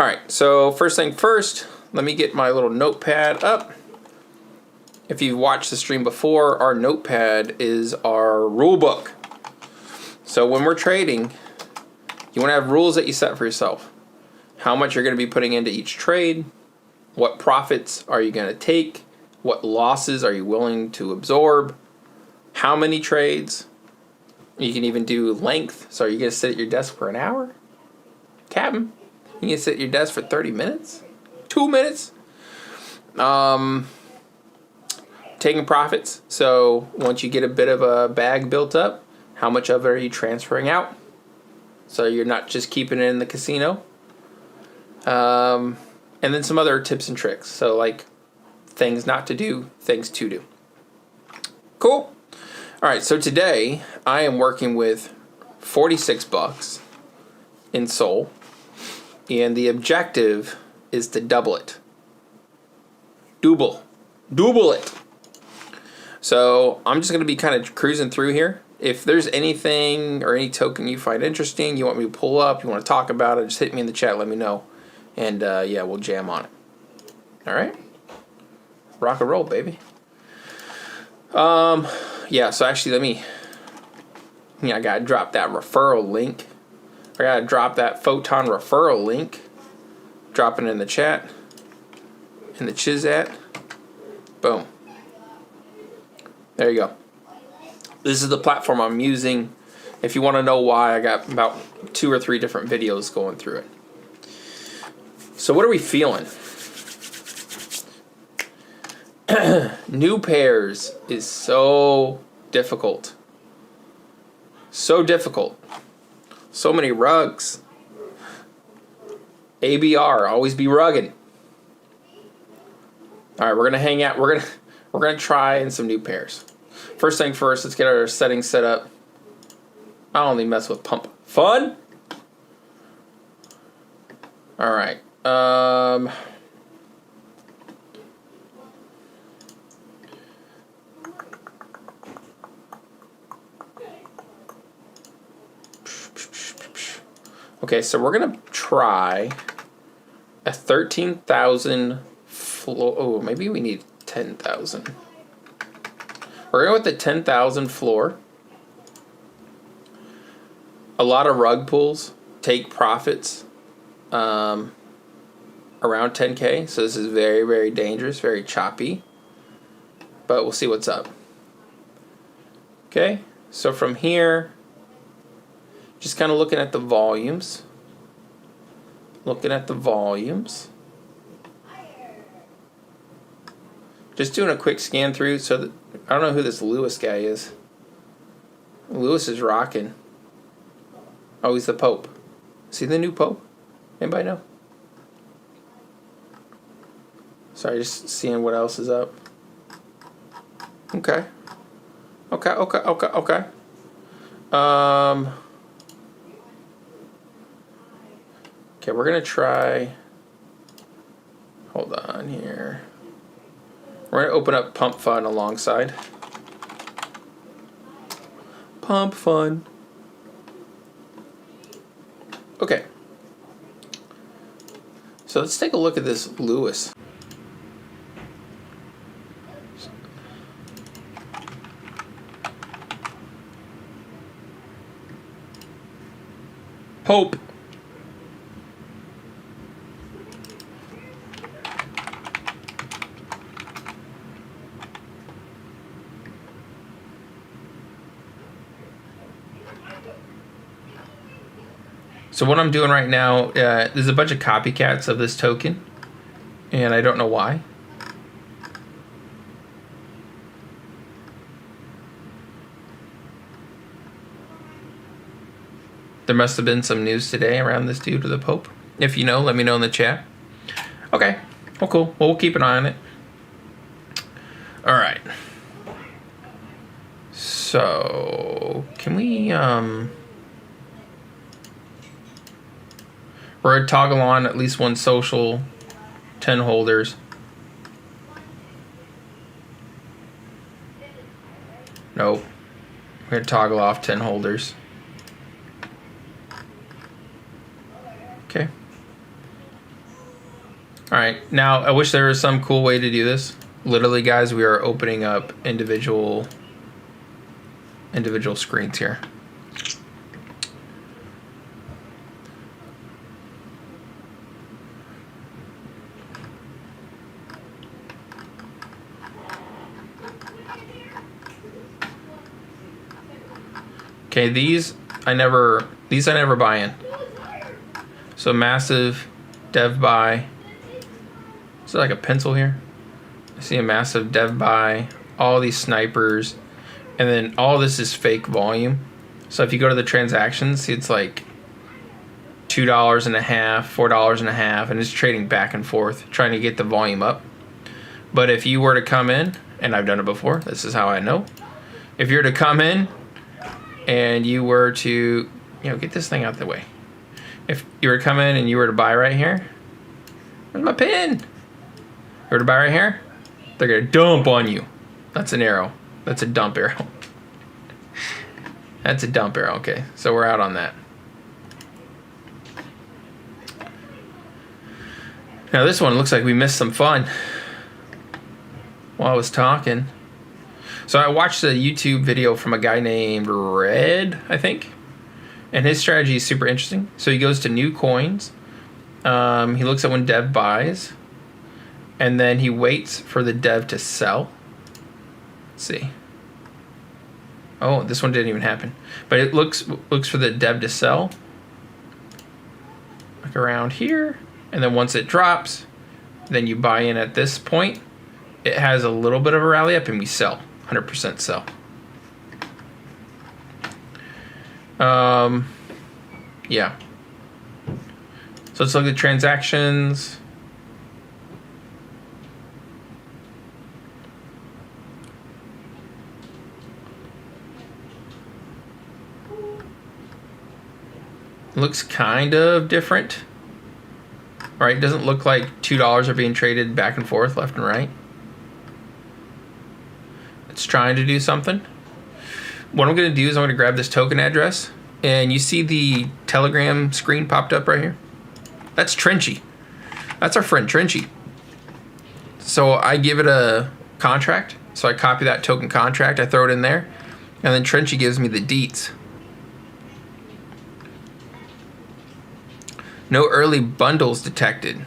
All right, so first thing first, let me get my little notepad up. If you've watched the stream before, our notepad is our rule book. So when we're trading, you want to have rules that you set for yourself. How much you're going to be putting into each trade, what profits are you going to take, what losses are you willing to absorb, how many trades. You can even do length. So are you going to sit at your desk for an hour? Captain, you can sit at your desk for 30 minutes? 2 minutes? Taking profits. So once you get a bit of a bag built up, how much of it are you transferring out? So you're not just keeping it in the casino. And then some other tips and tricks. So like things not to do, things to do. Cool. All right, so today I am working with 46 bucks in Sol, and the objective is to double it. Double it. So I'm just going to be kind of cruising through here. If there's anything or any token you find interesting, you want me to pull up, you want to talk about it, just hit me in the chat, let me know. And yeah, we'll jam on it. All right? Rock and roll, baby. Yeah, so actually I got to drop that referral link. I got to drop that Photon referral link. Drop it in the chat. In the Chizat. Boom. There you go. This is the platform I'm using. If you want to know why, I got about 2 or 3 different videos going through it. So what are we feeling? New pairs is so difficult. So difficult. So many rugs. ABR, always be rugging. All right, we're gonna hang out. We're gonna try in some new pairs. First thing first, let's get our settings set up. I only mess with PumpFun. All right. Okay, so we're gonna try a 13,000 floor. Oh, maybe we need 10,000. We're going with the 10,000 floor. A lot of rug pulls take profits around 10K. So this is very, very dangerous, very choppy. But we'll see what's up. Okay, so from here, just kind of looking at the volumes. Just doing a quick scan through. So that, I don't know who this Lewis guy is. Lewis is rocking. Oh, he's the Pope. Is he the new Pope? Anybody know? Sorry, just seeing what else is up. Okay. Okay. Okay, we're gonna try. Hold on here. We're gonna open up PumpFun alongside. PumpFun. Okay. So let's take a look at this Lewis. Pope. So what I'm doing right now, there's a bunch of copycats of this token, and I don't know why. There must have been some news today around this dude or the Pope. If you know, let me know in the chat. Okay, well, cool. Well, we'll keep an eye on it. All right. So, can we, we're going to toggle on at least one social, 10 holders. Nope. We're going to toggle off 10 holders. Okay. All right, now I wish there was some cool way to do this. Literally, guys, we are opening up individual screens here. Okay, these I never buy in. So massive dev buy. Is there like a pencil here? I see a massive dev buy, all these snipers, and then all this is fake volume. So if you go to the transactions, it's like $2.50, $4.50, and it's trading back and forth, trying to get the volume up. But if you were to come in, and I've done it before, this is how I know. If you were to come in and you were to, get this thing out the way. If you were to come in and you were to buy right here, where's my pin? You were to buy right here, they're gonna dump on you. That's an arrow. That's a dump arrow. That's a dump arrow. Okay, so we're out on that. Now this one looks like we missed some fun while I was talking. So I watched a YouTube video from a guy named Red, I think, and his strategy is super interesting. So he goes to new coins. He looks at when dev buys, and then he waits for the dev to sell. Let's see. Oh, this one didn't even happen. But it looks for the dev to sell, like around here, and then once it drops, then you buy in at this point. It has a little bit of a rally up, and we sell. 100% sell. Yeah. So let's look at transactions. Looks kind of different. Right? Doesn't look like $2 are being traded back and forth, left and right. It's trying to do something. What I'm going to do is I'm going to grab this token address, and you see the Telegram screen popped up right here? That's Trenchy. That's our friend Trenchy. So I give it a contract. So I copy that token contract, I throw it in there, and then Trenchy gives me the deets. No early bundles detected.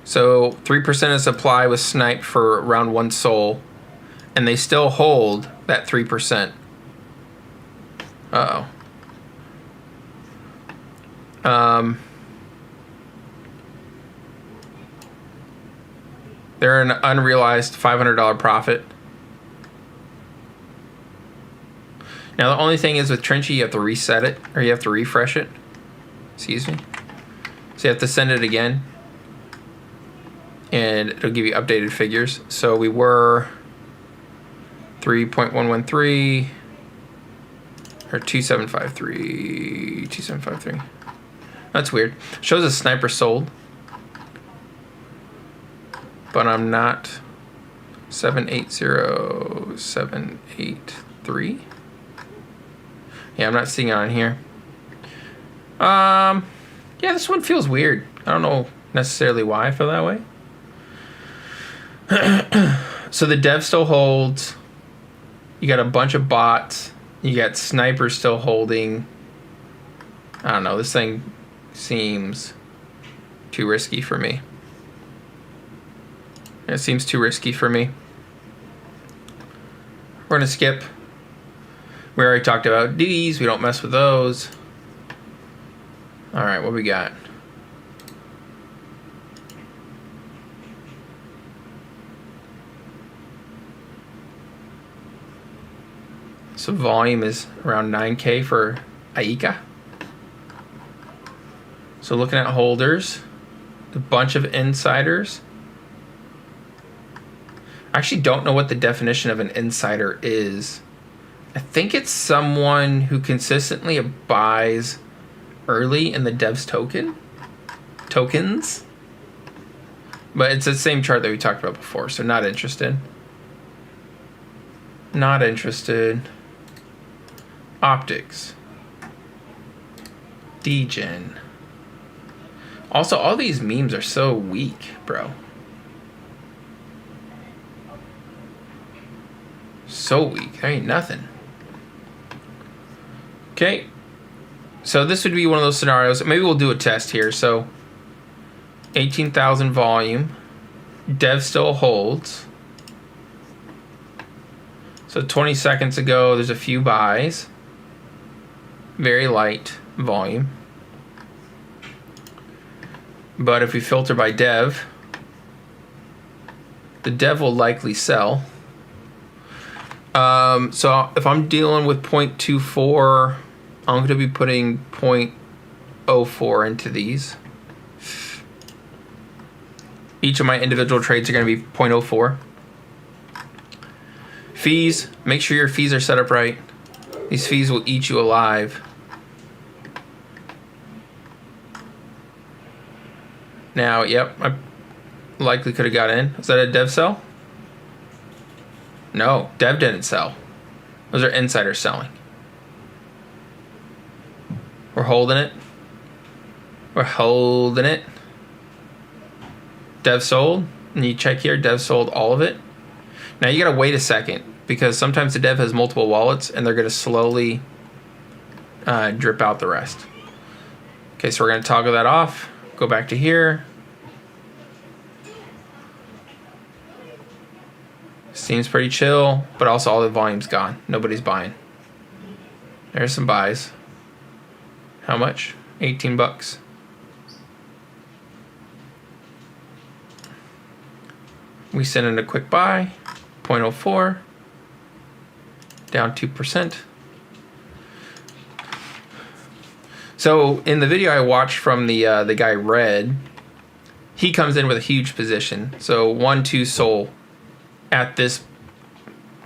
So 3% of supply was sniped for around 1 sol, and they still hold that 3%. Uh-oh. They're an unrealized $500 profit. Now the only thing is with Trenchy, you have to reset it, or you have to refresh it. Excuse me. So you have to send it again, and it'll give you updated figures. So we were 3.113 or 2753. That's weird. Shows a sniper sold, but I'm not. 780783. Yeah, I'm not seeing it on here. Yeah, this one feels weird. I don't know necessarily why I feel that way. So the dev still holds. You got a bunch of bots. You got snipers still holding. I don't know. This thing seems too risky for me. It seems too risky for me. We're going to skip. We already talked about these. We don't mess with those. All right, what we got? So volume is around 9K for Aika. So looking at holders, a bunch of insiders. I actually don't know what the definition of an insider is. I think it's someone who consistently buys early in the dev's tokens. But it's the same chart that we talked about before, so not interested. Not interested. Optics. Degen. Also, all these memes are so weak, bro. So weak. There ain't nothing. Okay. So this would be one of those scenarios. Maybe we'll do a test here. So 18,000 volume. Dev still holds. So 20 seconds ago, there's a few buys. Very light volume. But if we filter by dev, the dev will likely sell. So if I'm dealing with 0.24, I'm going to be putting 0.04 into these. Each of my individual trades are going to be 0.04. Fees, make sure your fees are set up right. These fees will eat you alive. Now, yep, I likely could have got in. Is that a dev sell? No, dev didn't sell. Those are insiders selling. We're holding it. We're holding it. Dev sold. And you check here, dev sold all of it. Now you gotta wait a second because sometimes the dev has multiple wallets and they're gonna slowly drip out the rest. Okay, so we're gonna toggle that off. Go back to here. Seems pretty chill, but also all the volume's gone. Nobody's buying. There's some buys. How much? 18 bucks. We send in a quick buy, 0.04, down 2%. So in the video I watched from the guy Red, he comes in with a huge position. So 1-2 sold at this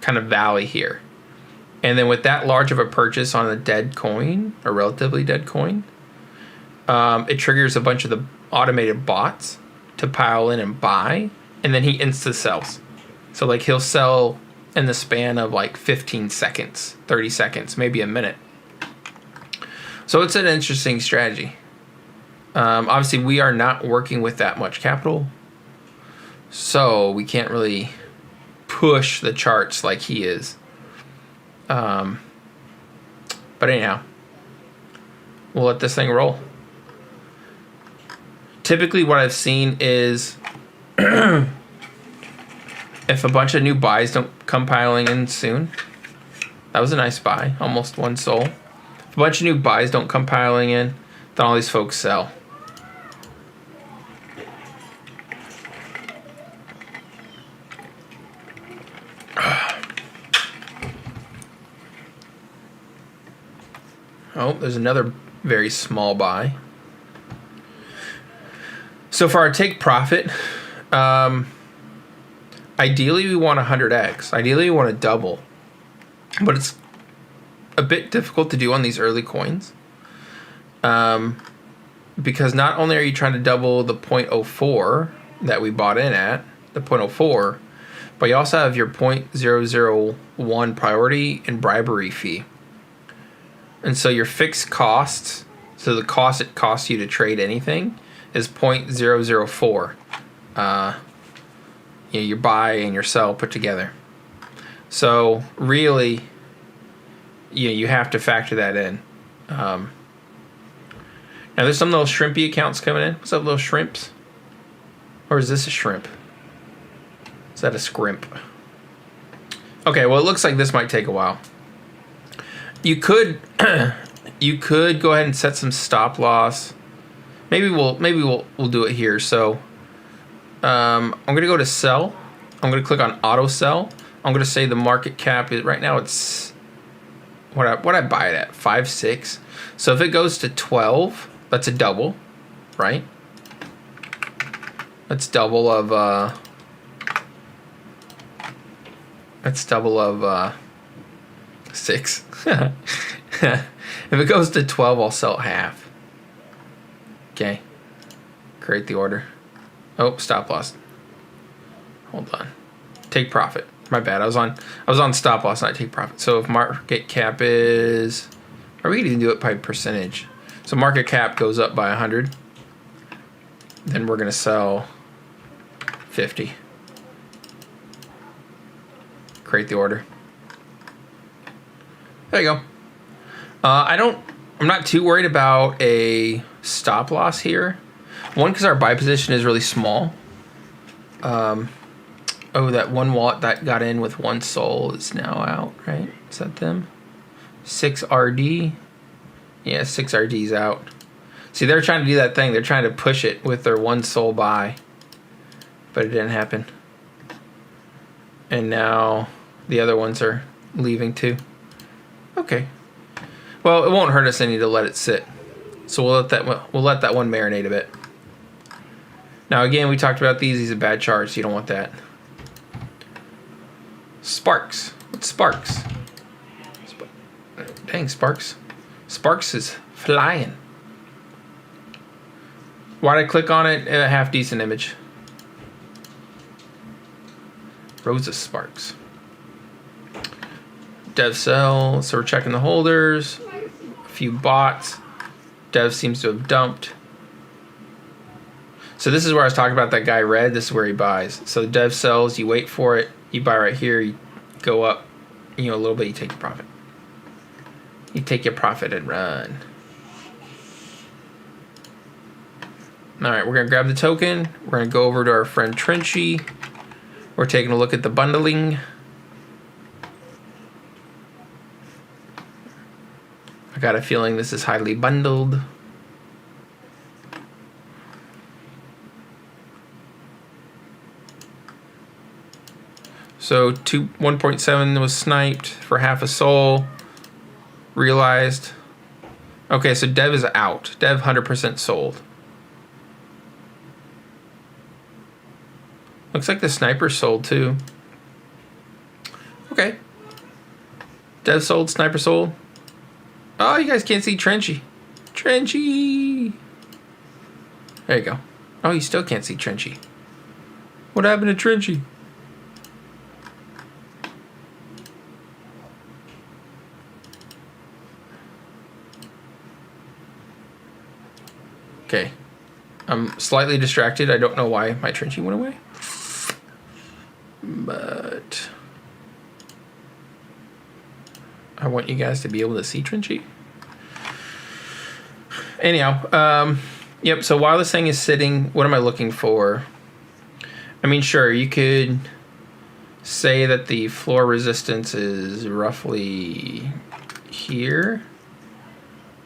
kind of valley here. And then with that large of a purchase on a dead coin, a relatively dead coin, it triggers a bunch of the automated bots to pile in and buy, and then he insta sells. So like he'll sell in the span of like 15 seconds, 30 seconds, maybe a minute. So it's an interesting strategy. Obviously we are not working with that much capital, so we can't really push the charts like he is. But anyhow, we'll let this thing roll. Typically what I've seen is if a bunch of new buys don't come piling in soon, that was a nice buy, almost one sold. If a bunch of new buys don't come piling in, then all these folks sell. Oh, there's another very small buy. So for our take profit, ideally we want 100x. Ideally we want to double. But it's a bit difficult to do on these early coins. Because not only are you trying to double the 0.04 that we bought in at, the 0.04, but you also have your 0.001 priority and bribery fee. And so your fixed costs, so the cost it costs you to trade anything, is 0.004. Your buy and your sell put together. So really, you have to factor that in. Now there's some little shrimpy accounts coming in. What's up, little shrimps? Or is this a shrimp? Is that a scrimp? Okay, well it looks like this might take a while. You could go ahead and set some stop loss. Maybe we'll do it here. So I'm gonna go to sell. I'm gonna click on auto sell. I'm gonna say the market cap is right now it's what I buy it at 5.6. So if it goes to 12, that's a double, right? That's double of 6. If it goes to 12, I'll sell half. Okay. Create the order. Oh, stop loss. Hold on. Take profit. My bad. I was on stop loss, not take profit. So if market cap is, are we going to do it by percentage? So market cap goes up by 100. Then we're gonna sell 50. Create the order. There you go. I'm not too worried about a stop loss here. One, because our buy position is really small. Oh, that one wallet that got in with one soul is now out, right? Is that them? 6RD. Yeah, 6RD's out. See, they're trying to do that thing. They're trying to push it with their one soul buy. But it didn't happen. And now the other ones are leaving too. Okay. Well, it won't hurt us any to let it sit. So we'll let that one marinate a bit. Now again, we talked about these. These are bad charts. You don't want that. Sparks. What's Sparks? Dang, Sparks. Sparks is flying. Why'd I click on it? A half decent image. Rosa Sparks. Dev sell. So we're checking the holders. A few bots. Dev seems to have dumped. So this is where I was talking about that guy Red. This is where he buys. So Dev sells. You wait for it. You buy right here. You go up. A little bit. You take your profit. You take your profit and run. All right, we're gonna grab the token. We're gonna go over to our friend Trenchy. We're taking a look at the bundling. I got a feeling this is highly bundled. So 1.7 was sniped for half a soul. Realized. Okay, so Dev is out. Dev 100% sold. Looks like the sniper sold too. Okay. Dev sold, sniper sold. Oh, you guys can't see Trenchy. Trenchy. There you go. Oh, you still can't see Trenchy. What happened to Trenchy? Okay. I'm slightly distracted. I don't know why my Trenchy went away. But I want you guys to be able to see Trenchy. Anyhow, yep, so while this thing is sitting, what am I looking for? I mean, sure, you could say that the floor resistance is roughly here.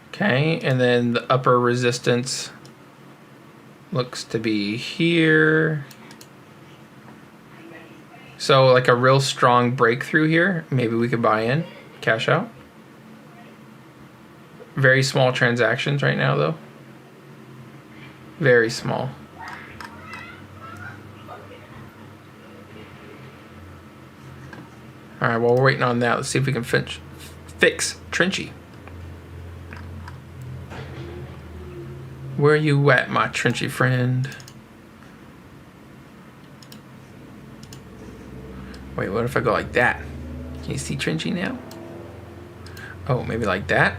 Okay, and then the upper resistance looks to be here. So like a real strong breakthrough here. Maybe we could buy in, cash out. Very small transactions right now though. Very small. All right, while we're waiting on that, let's see if we can fix Trenchy. Where are you at, my Trenchy friend? Wait, what if I go like that? Can you see Trenchy now? Oh, maybe like that?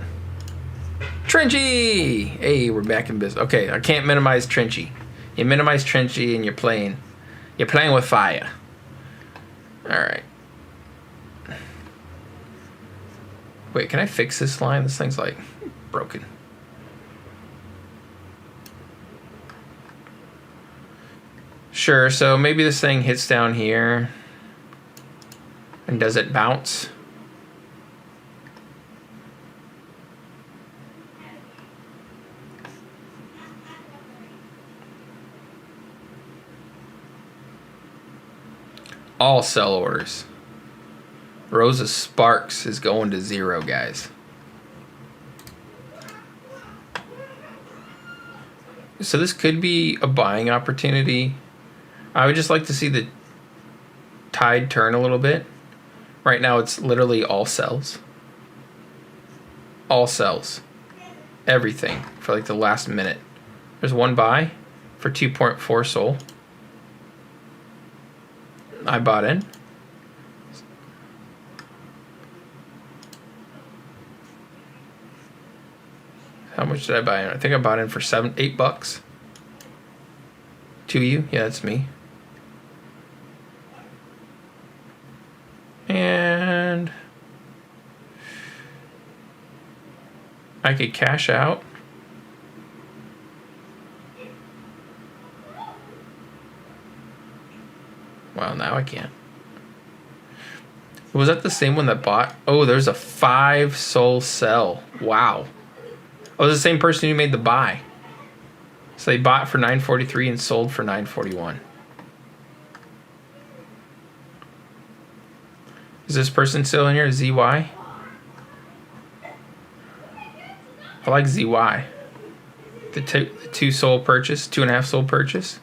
Trenchy! Hey, we're back in business. Okay, I can't minimize Trenchy. You minimize Trenchy and you're playing with fire. All right. Wait, can I fix this line? This thing's like broken. Sure, so maybe this thing hits down here. And does it bounce? All sell orders. Rosa Sparks is going to 0, guys. So this could be a buying opportunity. I would just like to see the tide turn a little bit. Right now it's literally all sells. All sells. Everything for like the last minute. There's one buy for 2.4 soul. I bought in. How much did I buy in? I think I bought in for $8. To you? Yeah, that's me. And I could cash out. Well, now I can't. Was that the same one that bought? Oh, there's a 5 soul sell. Wow. Oh, it was the same person who made the buy. So they bought for $9.43 and sold for $9.41. Is this person still in here? ZY? I like ZY. The 2 soul purchase, 2.5 soul purchase.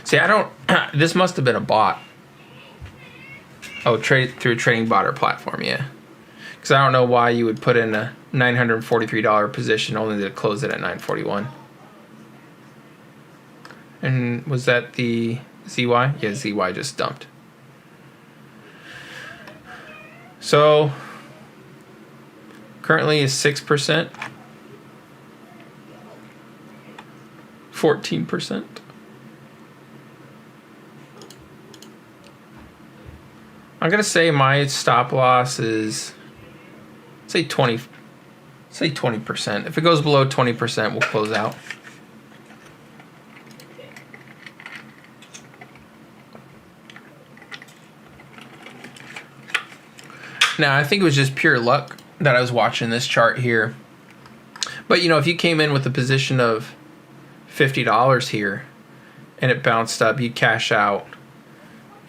See, I don't. This must have been a bot. Oh, trade through a trading bot or platform, yeah. Because I don't know why you would put in a $943 position only to close it at $941. And was that the ZY? Yeah, ZY just dumped. So currently is 6%, 14%. I'm gonna say my stop loss is say 20%. If it goes below 20%, we'll close out. Now, I think it was just pure luck that I was watching this chart here. But, you know, if you came in with a position of $50 here and it bounced up, you'd cash out,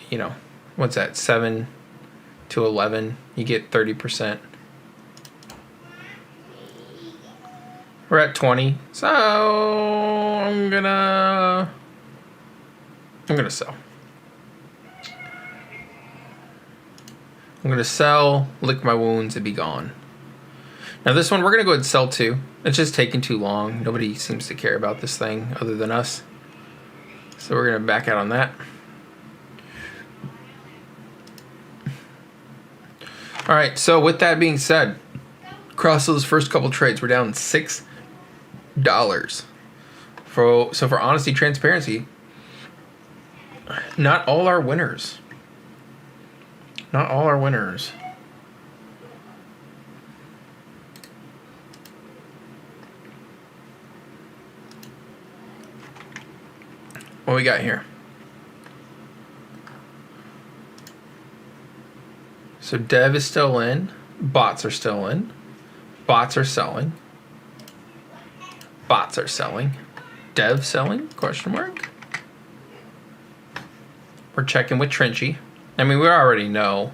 you know, what's that, 7 to 11, you get 30%. We're at 20, so I'm gonna sell. I'm gonna sell, lick my wounds, and be gone. Now this one, we're gonna go ahead and sell too. It's just taking too long. Nobody seems to care about this thing other than us. So we're gonna back out on that. All right, so with that being said, across those first couple trades, we're down $6. So for honesty, transparency, not all are winners. Not all are winners. What we got here? So dev is still in. Bots are still in. Bots are selling. Bots are selling. Dev selling? Question mark. We're checking with Trenchy. I mean, we already know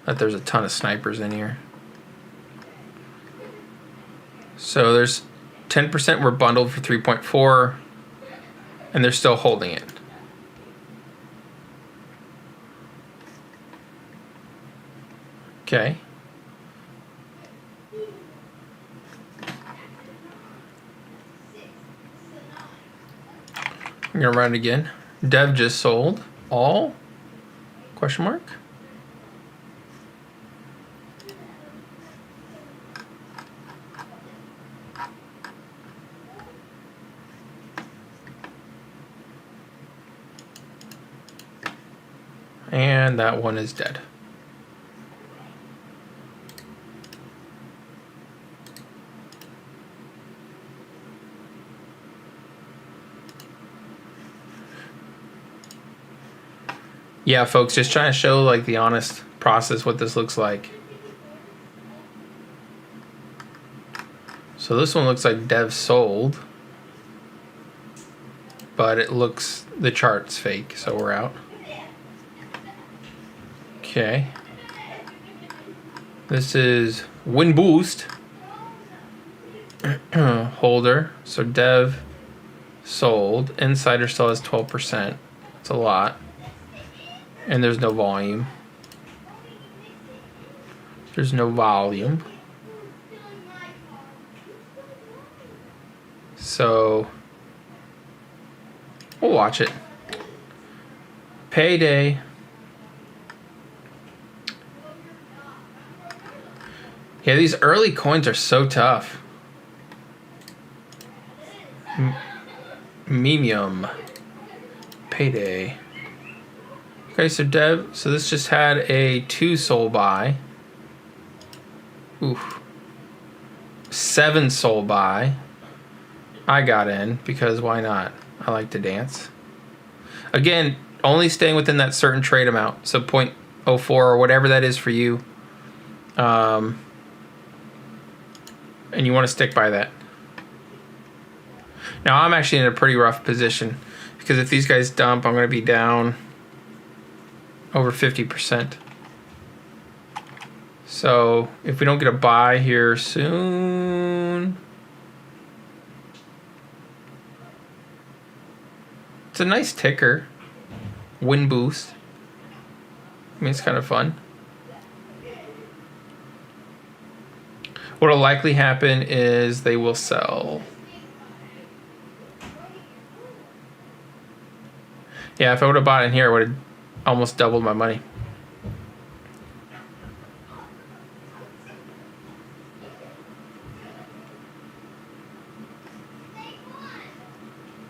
that there's a ton of snipers in here. So there's 10% were bundled for 3.4, and they're still holding it. Okay. I'm gonna run it again. Dev just sold. All? Question mark. And that one is dead. Yeah, folks, just trying to show like the honest process what this looks like. So this one looks like dev sold, but it looks, the chart's fake, so we're out. Okay. This is win boost. Holder. So dev sold. Insider still has 12%. It's a lot. And there's no volume. There's no volume. So we'll watch it. Payday. Yeah, these early coins are so tough. Memium. Payday. Okay, so Dev, so this just had a 2 soul buy. Oof. 7 soul buy. I got in because why not? I like to dance. Again, only staying within that certain trade amount. So 0.04 or whatever that is for you. And you want to stick by that. Now I'm actually in a pretty rough position because if these guys dump, I'm going to be down over 50%. So if we don't get a buy here soon, it's a nice ticker. Win boost. I mean, it's kind of fun. What'll likely happen is they will sell. Yeah, if I would have bought in here, I would have almost doubled my money.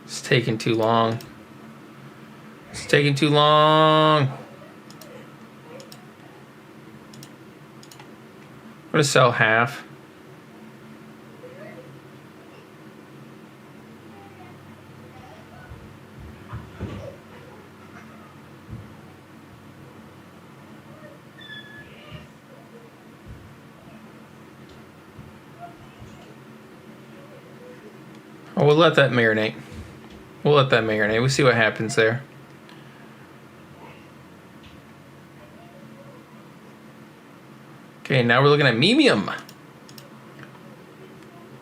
It's taking too long. It's taking too long. I'm gonna sell half. Oh, we'll let that marinate. We'll let that marinate. We'll see what happens there. Okay, now we're looking at Memium.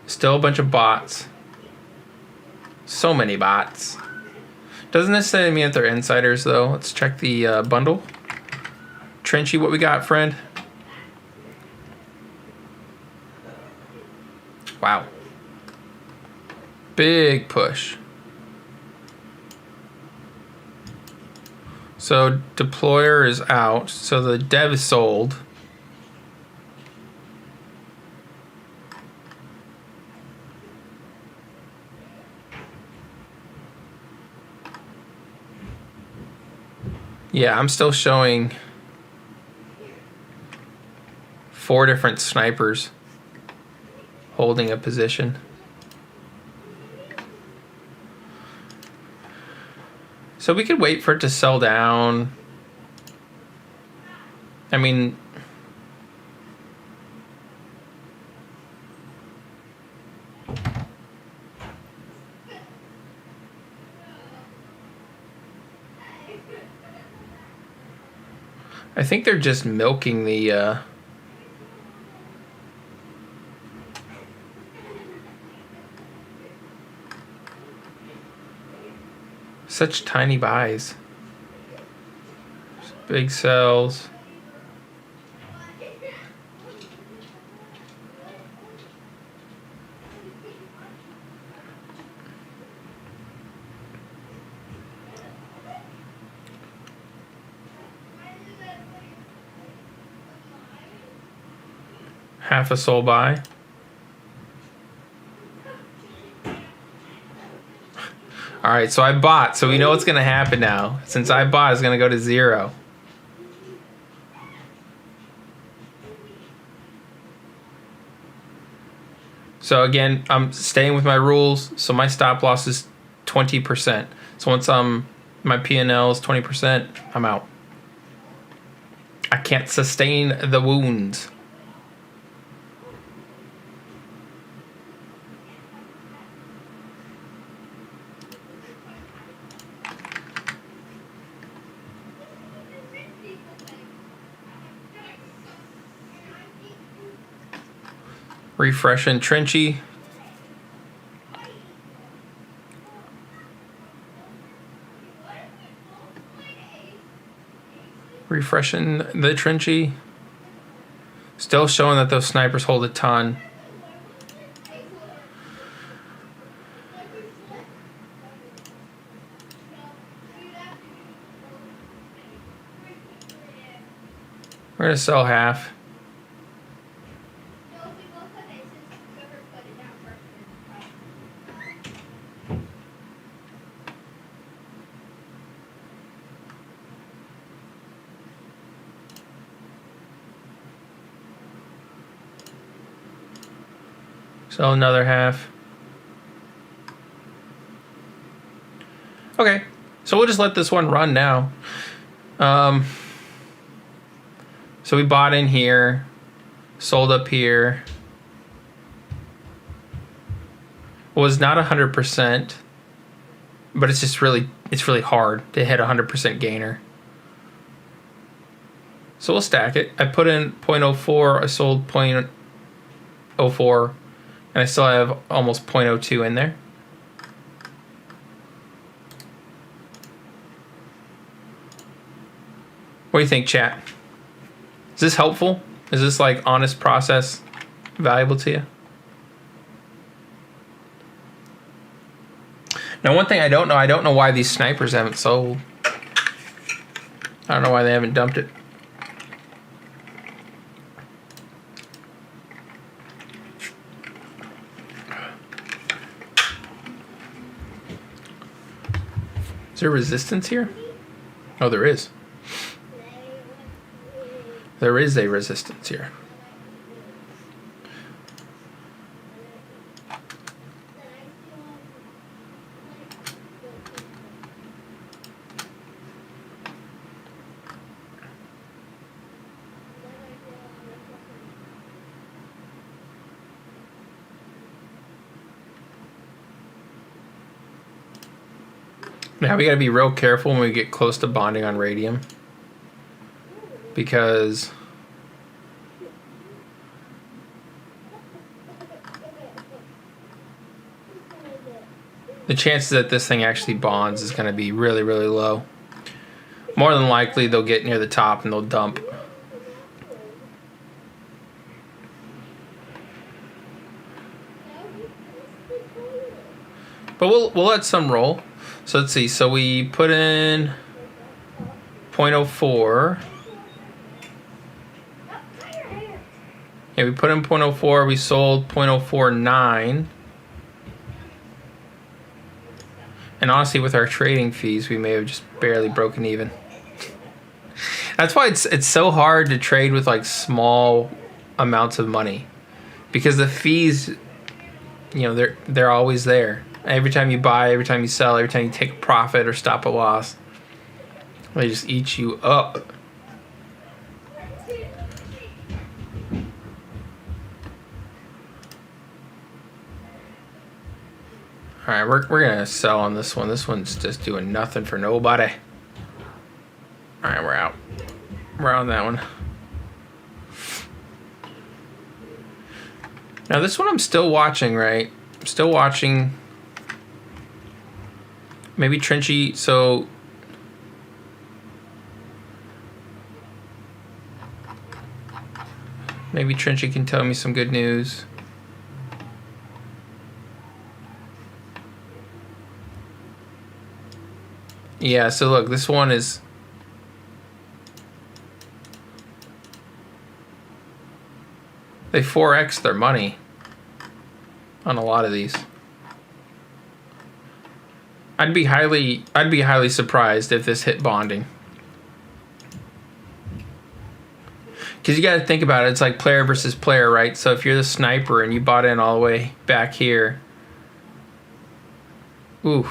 Still a bunch of bots. So many bots. Doesn't necessarily mean that they're insiders, though. Let's check the bundle. Trenchy, what we got, friend? Wow. Big push. So deployer is out. So the dev is sold. Yeah, I'm still showing 4 different snipers holding a position. So we could wait for it to sell down. I mean, I think they're just milking the such tiny buys. Big sells. Half a soul buy. All right, so I bought, so we know what's gonna happen now. Since I bought, it's gonna go to 0. So again, I'm staying with my rules. So my stop loss is 20%. So once my P&L is 20%, I'm out. I can't sustain the wounds. Refreshing Trenchy. Refreshing the Trenchy. Still showing that those snipers hold a ton. We're gonna sell half. So another half. Okay, so we'll just let this one run now. So we bought in here, sold up here. Was not 100%, but it's just really hard to hit 100% gainer. So we'll stack it. I put in 0.04, I sold 0.04, and I still have almost 0.02 in there. What do you think, chat? Is this helpful? Is this like honest process valuable to you? Now, one thing I don't know why these snipers haven't sold. I don't know why they haven't dumped it. Is there resistance here? Oh, there is. There is a resistance here. Now we gotta be real careful when we get close to bonding on radium, because the chances that this thing actually bonds is gonna be really, really low. More than likely they'll get near the top and they'll dump. But we'll let some roll. So let's see, so we put in 0.04. Yeah, we put in 0.04, we sold 0.049. And honestly, with our trading fees, we may have just barely broken even. That's why it's so hard to trade with like small amounts of money, because the fees, you know, they're always there. Every time you buy, every time you sell, every time you take a profit or stop a loss, they just eat you up. All right, we're gonna sell on this one. This one's just doing nothing for nobody. All right, we're out. We're on that one. Now this one I'm still watching, right? I'm still watching. Maybe Trenchy, so maybe Trenchy can tell me some good news. Yeah, so look, this one is they 4x their money on a lot of these. I'd be highly surprised if this hit bonding. Because you got to think about it, it's like player versus player, right? So if you're the sniper and you bought in all the way back here, ooh,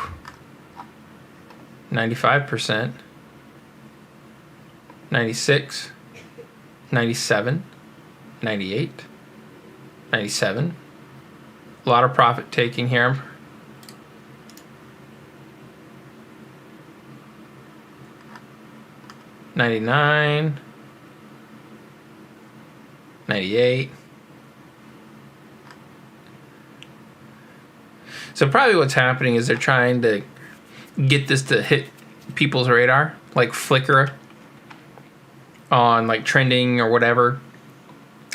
95%, 96, 97, 98, 97. A lot of profit taking here. $99, $98. So probably what's happening is they're trying to get this to hit people's radar, like flicker on like trending or whatever,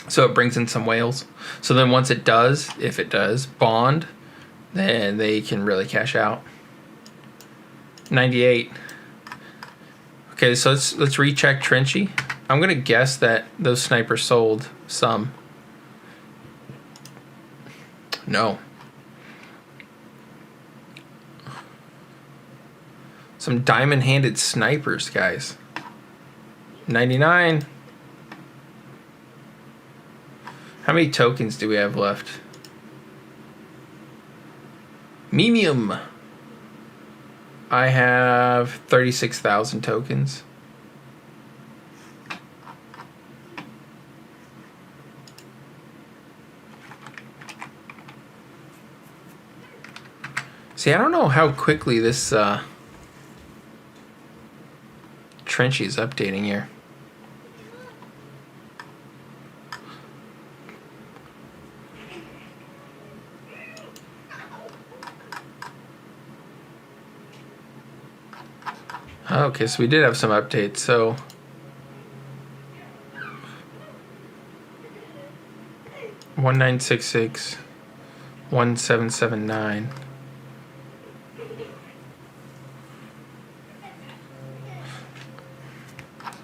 so it brings in some whales. So then once it does, if it does bond, then they can really cash out. 98. Okay, so let's recheck Trenchy. I'm gonna guess that those snipers sold some. No. Some diamond-handed snipers, guys. 99. How many tokens do we have left? Medium. I have 36,000 tokens. See, I don't know how quickly this Trenchy is updating here. Okay, so we did have some updates. So 1966 1779.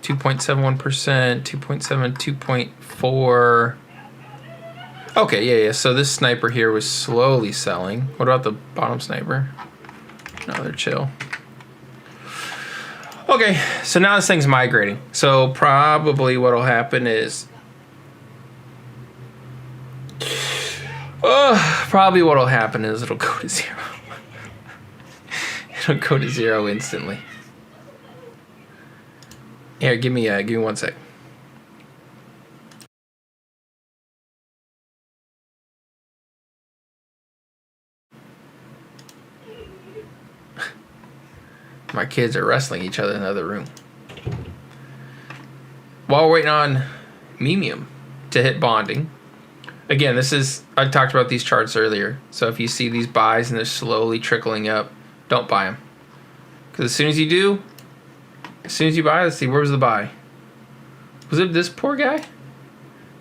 .71%, 2.7, 2.4. Okay, yeah. So this sniper here was slowly selling. What about the bottom sniper? No, they're chill. Okay, so now this thing's migrating. So probably what'll happen is, it'll go to 0. It'll go to 0 instantly. Here, give me 1 sec. My kids are wrestling each other in the other room. While we're waiting on Memium to hit bonding. Again, I talked about these charts earlier. So if you see these buys and they're slowly trickling up, don't buy them. Because as soon as you do, as soon as you buy, let's see, where was the buy? Was it this poor guy?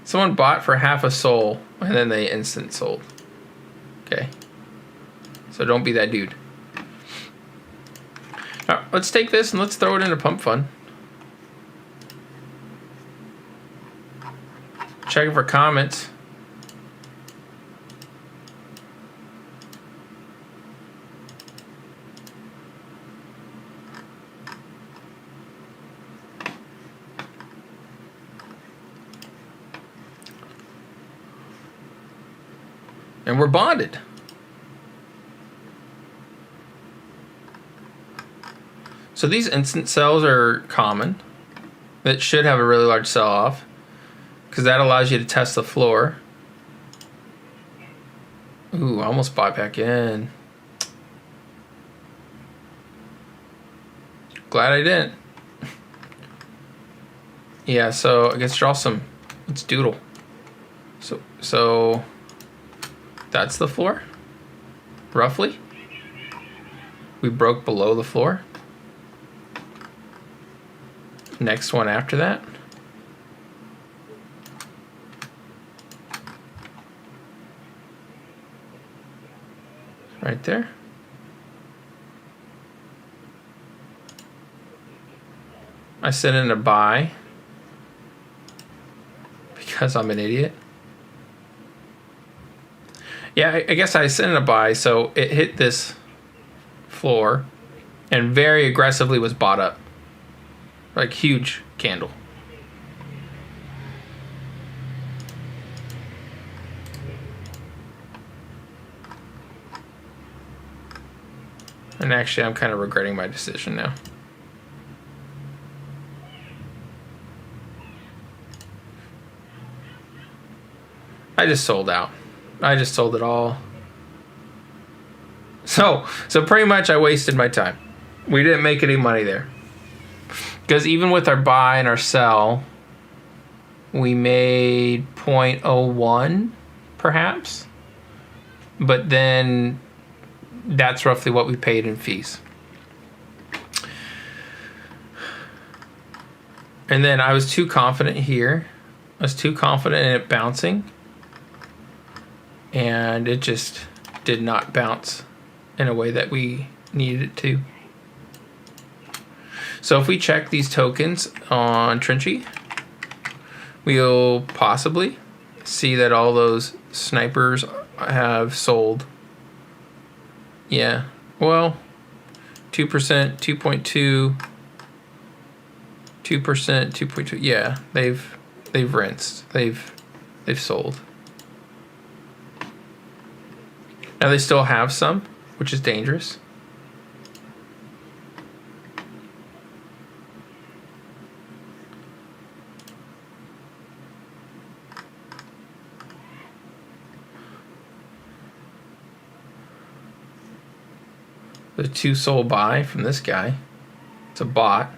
Someone bought for half a soul and then they instant sold. Okay. So don't be that dude. All right, let's take this and let's throw it into PumpFun. Checking for comments. And we're bonded. So these instant sells are common. That should have a really large sell off because that allows you to test the floor. Ooh, I almost bought back in. Glad I didn't. Yeah, so I guess draw some. Let's doodle. So that's the floor, roughly. We broke below the floor. Next one after that. Right there. I sent in a buy because I'm an idiot. Yeah, I guess I sent in a buy, so it hit this floor and very aggressively was bought up. Like huge candle. And actually, I'm kind of regretting my decision now. I just sold out. I just sold it all. So pretty much I wasted my time. We didn't make any money there. Because even with our buy and our sell, we made 0.01 perhaps. But then that's roughly what we paid in fees. And then I was too confident here. I was too confident in it bouncing. And it just did not bounce in a way that we needed it to. So if we check these tokens on Trenchy, we'll possibly see that all those snipers have sold. Yeah, well, 2%, 2.2, 2%, 2.2. Yeah, they've rinsed. They've sold. Now they still have some, which is dangerous. The 2 sold buy from this guy. It's a bot.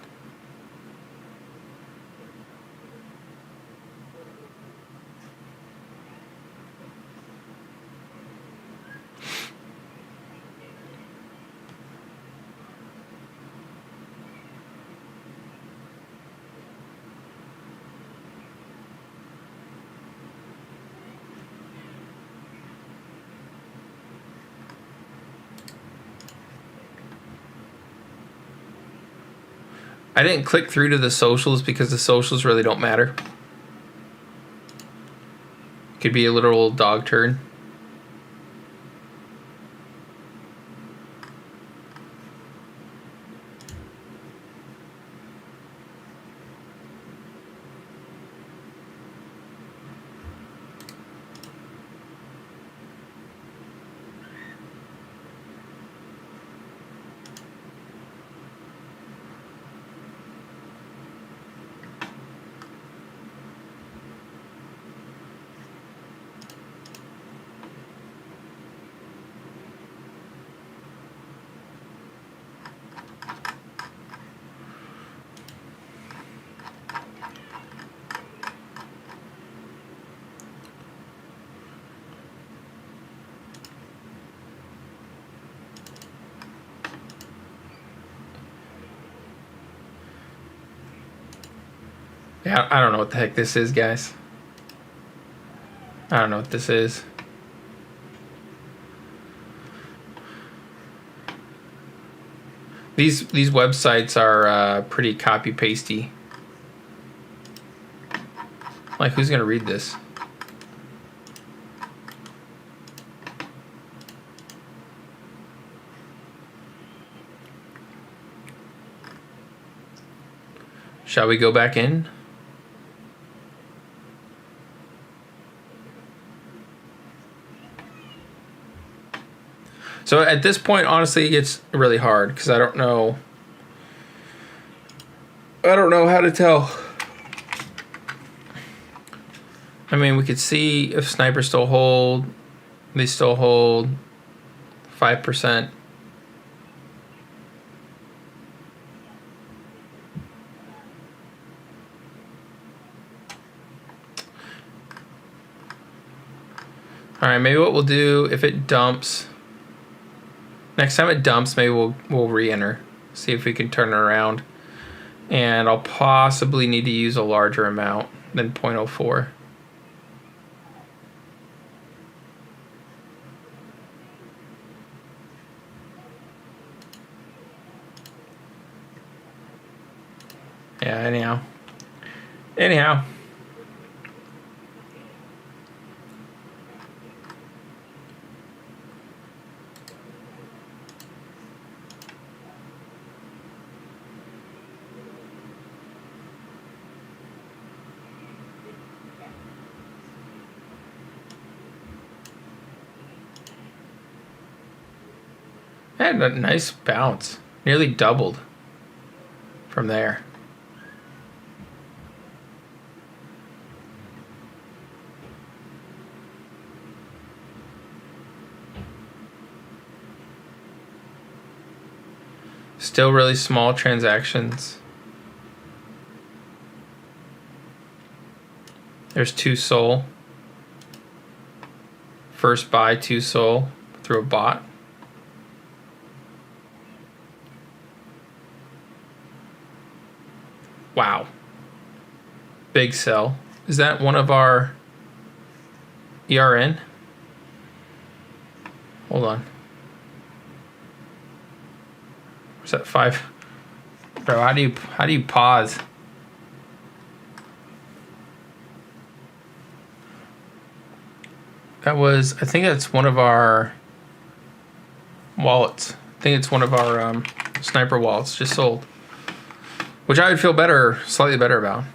I didn't click through to the socials because the socials really don't matter. Could be a literal dog turd. Yeah, I don't know what the heck this is, guys. I don't know what this is. These websites are pretty copy-pasty. Like, who's gonna read this? Shall we go back in? So at this point, honestly, it gets really hard because I don't know how to tell. I mean, we could see if snipers still hold. They still hold 5%. All right, maybe what we'll do if it dumps. Next time it dumps, maybe we'll re-enter, see if we can turn it around. And I'll possibly need to use a larger amount than 0.04. Yeah, anyhow. Had a nice bounce, nearly doubled from there. Still really small transactions. There's 2 soul. First buy 2 soul through a bot. Wow. Big sell. Is that one of our ERN? Hold on. Where's that 5? Bro, how do you pause? That was, I think that's one of our wallets. I think it's one of our sniper wallets just sold, which I would feel better, slightly better about.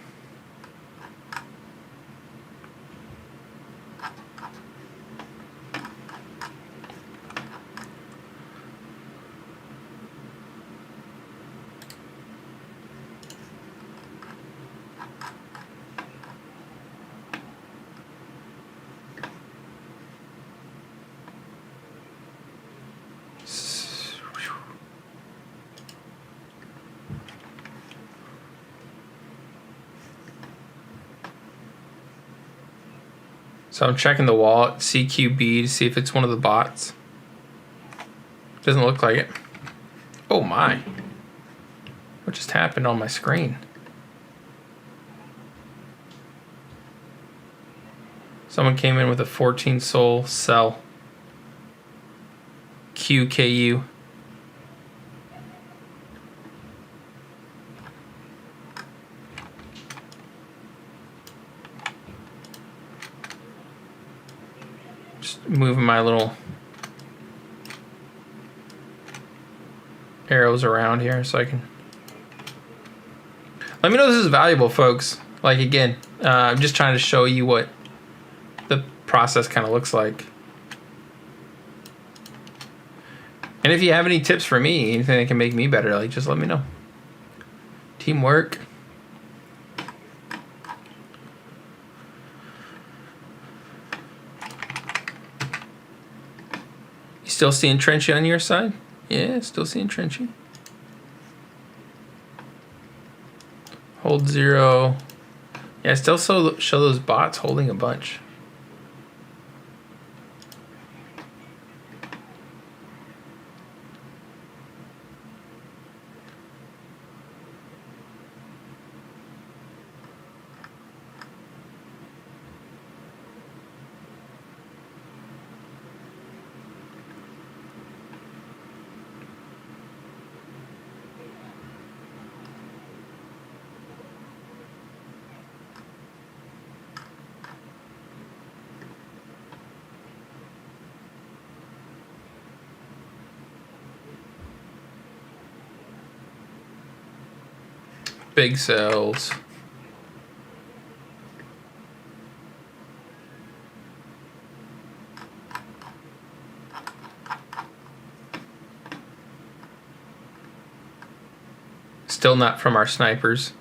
So I'm checking the wallet, CQB, to see if it's one of the bots. Doesn't look like it. Oh my. What just happened on my screen? Someone came in with a 14 soul sell. QKU. Just moving my little arrows around here so I can... Let me know if this is valuable, folks. Like, again, I'm just trying to show you what the process kind of looks like. And if you have any tips for me, anything that can make me better, like, just let me know. Teamwork. You still seeing Trenchy on your side? Yeah, still seeing Trenchy. Hold 0. Yeah, still show those bots holding a bunch. Big cells. Still not from our snipers.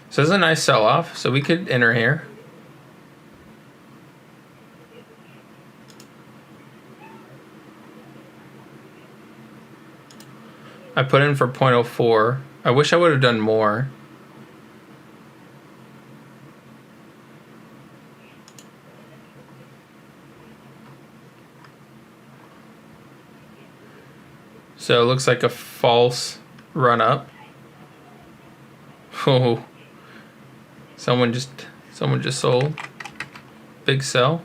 So this is a nice sell-off, so we could enter here. I put in for 0.04. I wish I would have done more. So it looks like a false run up. Oh. Someone just sold. Big sell.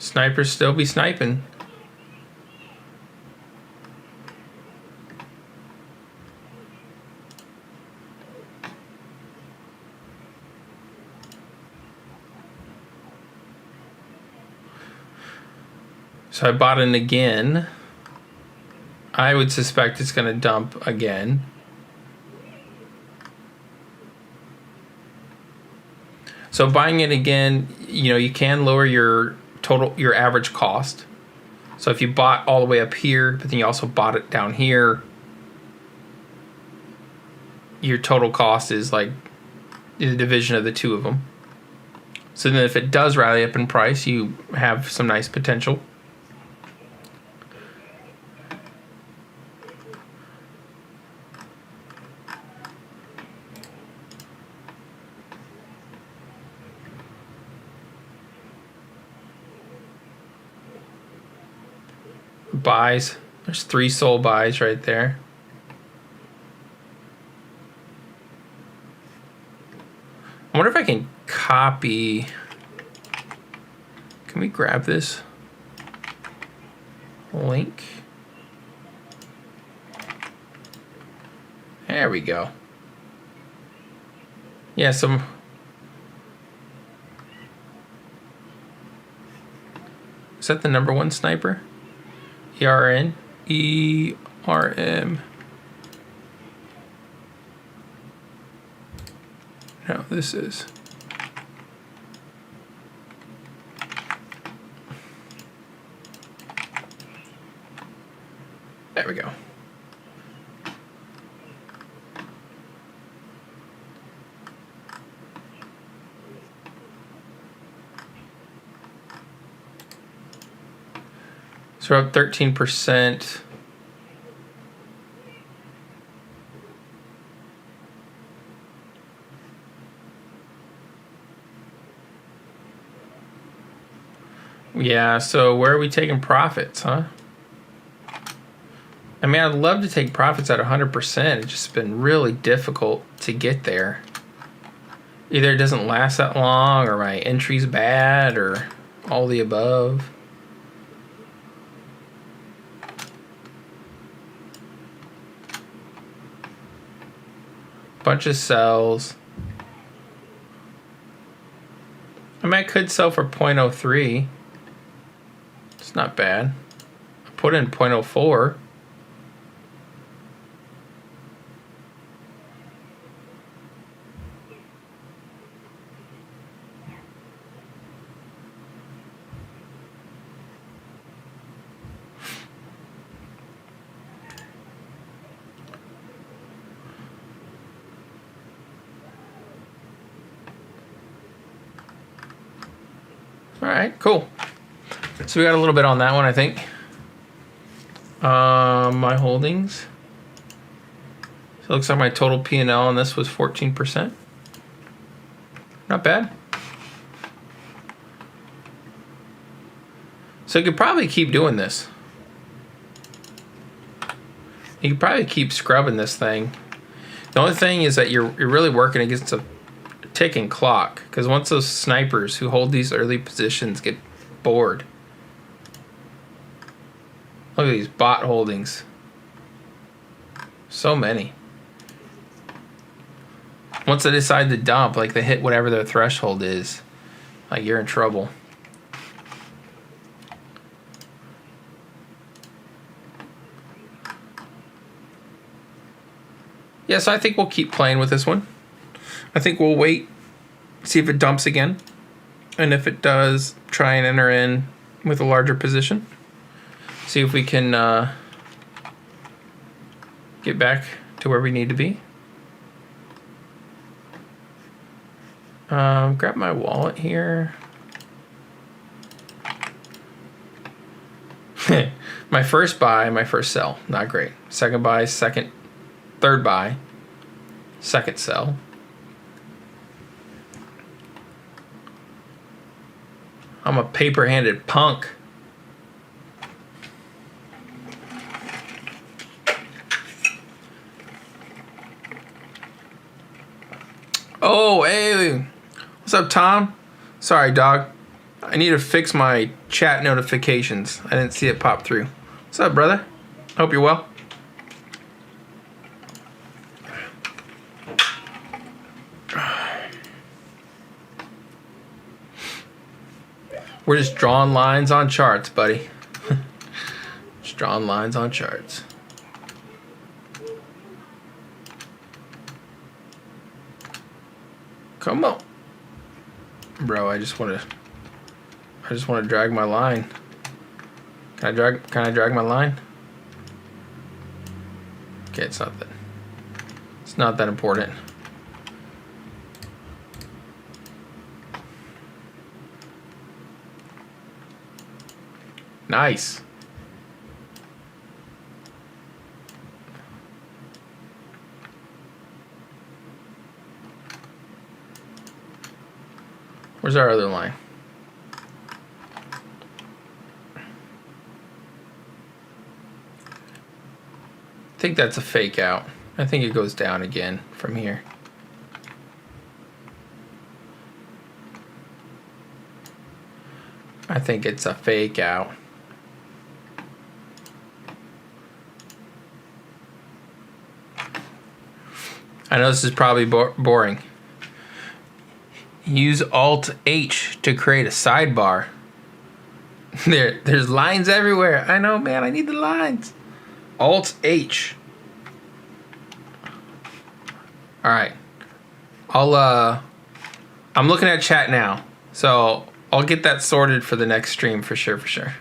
Snipers still be sniping. So I bought in again. I would suspect it's going to dump again. So buying it again, you know, you can lower your average cost. So if you bought all the way up here, but then you also bought it down here, your total cost is like the division of the two of them. So then if it does rally up in price, you have some nice potential. Buys. There's 3 soul buys right there. I wonder if I can copy. Can we grab this link? There we go. Yeah, some... Is that the #1 sniper? ERN? ERM. No, this is. There we go. So we're up 13%. Yeah, so where are we taking profits, huh? I mean, I'd love to take profits at 100%. It's just been really difficult to get there. Either it doesn't last that long, or my entry's bad, or all the above. Bunch of sells. I mean, I could sell for 0.03. It's not bad. I put in 0.04. All right, cool. So we got a little bit on that one, I think. My holdings. So it looks like my total P&L on this was 14%. Not bad. So you could probably keep doing this. You could probably keep scrubbing this thing. The only thing is that you're really working against a ticking clock, because once those snipers who hold these early positions get bored. Look at these bot holdings. So many. Once they decide to dump, like they hit whatever their threshold is, like you're in trouble. Yeah, so I think we'll keep playing with this one. I think we'll wait, see if it dumps again. And if it does, try and enter in with a larger position. See if we can get back to where we need to be. Grab my wallet here. My first buy, my first sell. Not great. Second buy, third buy, second sell. I'm a paper-handed punk. Oh, hey. What's up, Tom? Sorry, dog. I need to fix my chat notifications. I didn't see it pop through. What's up, brother? Hope you're well. We're just drawing lines on charts, buddy. Just drawing lines on charts. Come on. Bro, I just want to drag my line. Can I drag my line? Okay, it's not that important. Nice. Where's our other line? I think that's a fake out. I think it goes down again from here. I think it's a fake out. I know this is probably boring. Use Alt-H to create a sidebar. There's lines everywhere. I know, man. I need the lines. Alt-H. All right. I'm looking at chat now, so I'll get that sorted for the next stream for sure.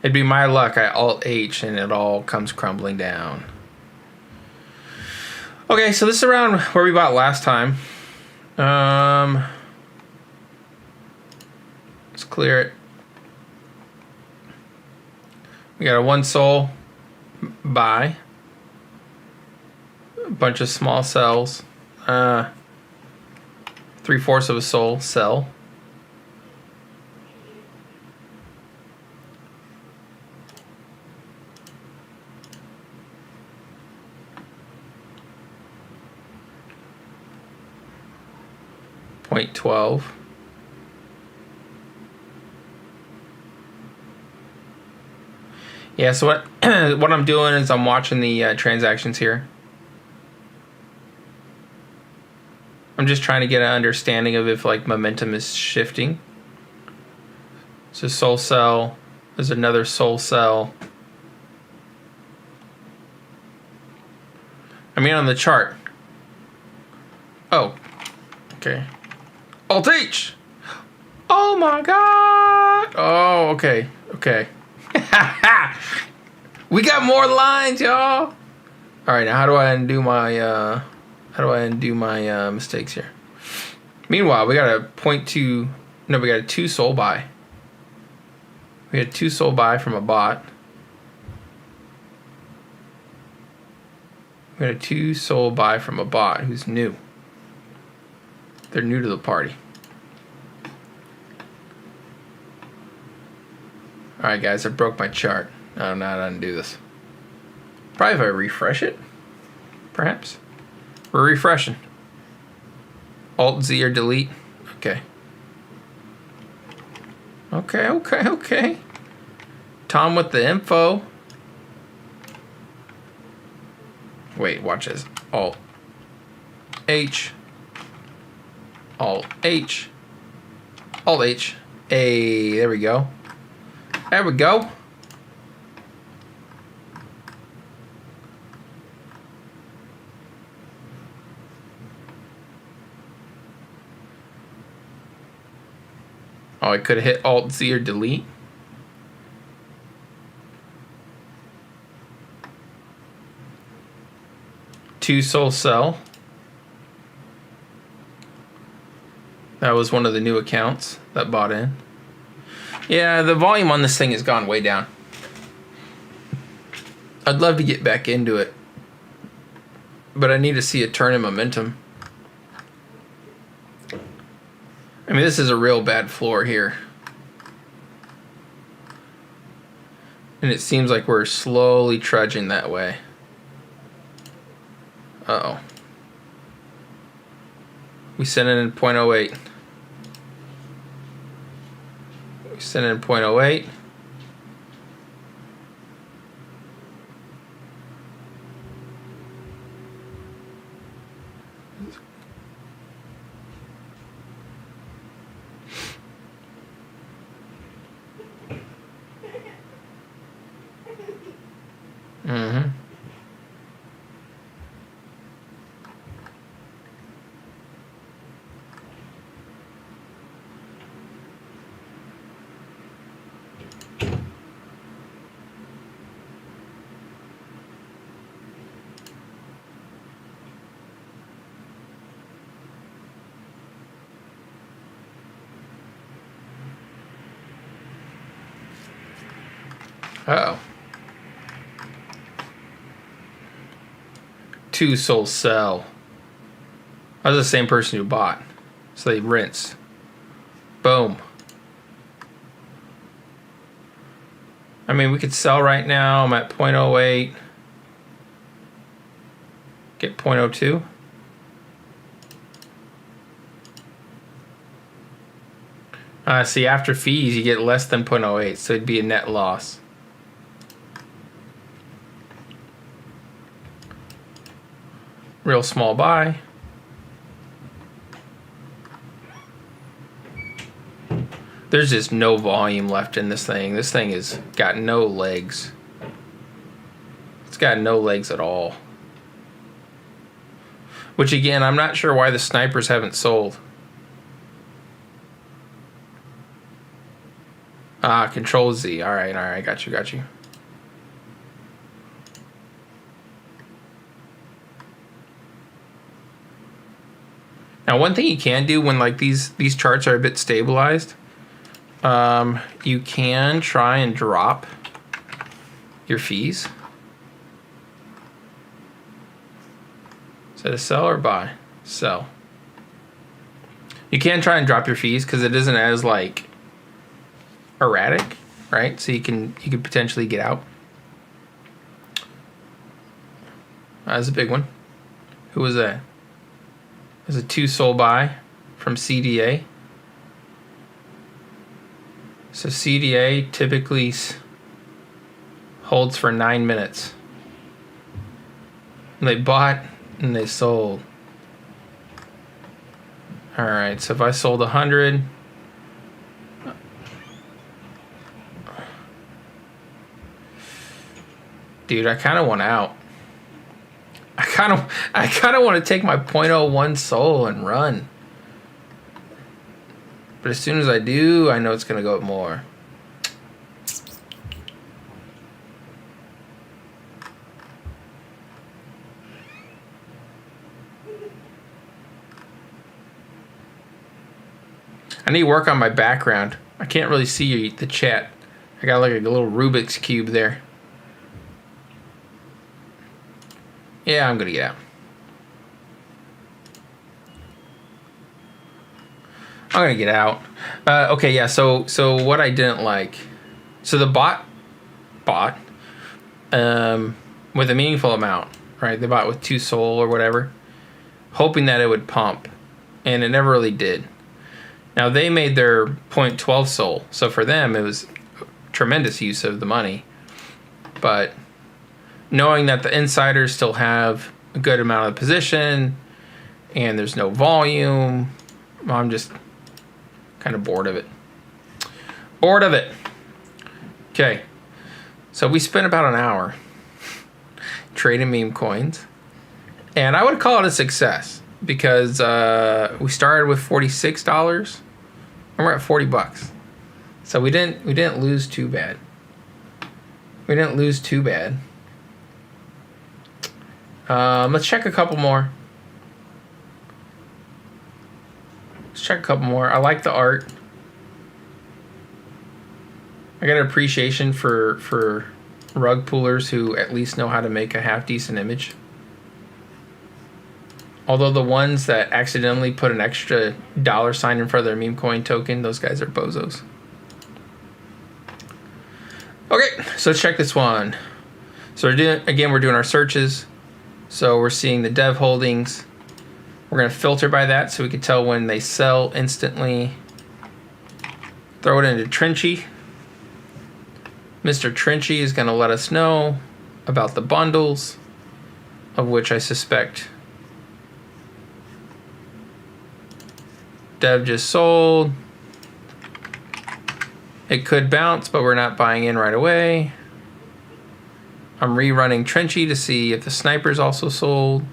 It'd be my luck. I Alt-H and it all comes crumbling down. Okay, so this is around where we bought last time. Let's clear it. We got a 1 sol buy. A bunch of small cells. 3/4 of a sol sell. .12. Yeah, so what I'm doing is I'm watching the transactions here. I'm just trying to get an understanding of if like momentum is shifting. So sol sell, there's another sol sell. I mean on the chart. Oh, okay. Alt-H! Oh my god! Oh, okay. We got more lines, y'all! Alright, now how do I undo my mistakes here? Meanwhile, we got a 0.2... No, we got a 2 sol buy. We had 2 sol buy from a bot. We got a 2 sol buy from a bot who's new. They're new to the party. Alright guys, I broke my chart. I don't know how to undo this. Probably if I refresh it, perhaps. We're refreshing. Alt-Z or delete. Okay. Okay. Tom with the info. Wait, watch this. Alt-H. Alt-H. Alt-H. Hey, there we go. There we go. Oh, I could have hit Alt-Z or delete. Two sol sell. That was one of the new accounts that bought in. Yeah, the volume on this thing has gone way down. I'd love to get back into it, but I need to see a turn in momentum. I mean, this is a real bad floor here. And it seems like we're slowly trudging that way. Uh-oh. We sent it in 0.08. We sent it in 0.08. Mm-hmm. Uh-oh. Two sol sell. That was the same person who bought. So they rinsed. Boom. I mean, we could sell right now. I'm at 0.08. Get 0.02. See, after fees, you get less than 0.08, so it'd be a net loss. Real small buy. There's just no volume left in this thing. This thing has got no legs. It's got no legs at all. Which again, I'm not sure why the snipers haven't sold. Control Z. All right, got you. Now, one thing you can do when like these charts are a bit stabilized, you can try and drop your fees. Is that a sell or buy? Sell. You can try and drop your fees because it isn't as like erratic, right? So you can potentially get out. That's a big one. Who was that? It was a 2 sold buy from CDA. So CDA typically holds for 9 minutes. And they bought and they sold. All right, so if I sold 100, dude, I kind of want out. I kind of want to take my 0.01 soul and run. But as soon as I do, I know it's going to go up more. I need to work on my background. I can't really see the chat. I got like a little Rubik's Cube there. Yeah, I'm gonna get out. I'm gonna get out. Okay, yeah. So what I didn't like. So the bot with a meaningful amount, right? They bought with 2 soul or whatever, hoping that it would pump, and it never really did. Now they made their 0.12 soul, so for them it was tremendous use of the money. But knowing that the insiders still have a good amount of position and there's no volume, I'm just kind of bored of it. Okay, so we spent about an hour trading meme coins, and I would call it a success because we started with $46 and we're at $40. So we didn't lose too bad. Let's check a couple more. I like the art. I got an appreciation for rug pullers who at least know how to make a half decent image. Although the ones that accidentally put an extra $sign in front of their meme coin token, those guys are bozos. Okay, so let's check this one. So we're doing our searches. So we're seeing the dev holdings. We're going to filter by that so we can tell when they sell instantly. Throw it into Trenchy. Mr. Trenchy is going to let us know about the bundles, of which I suspect dev just sold. It could bounce, but we're not buying in right away. I'm rerunning Trenchy to see if the sniper's also sold,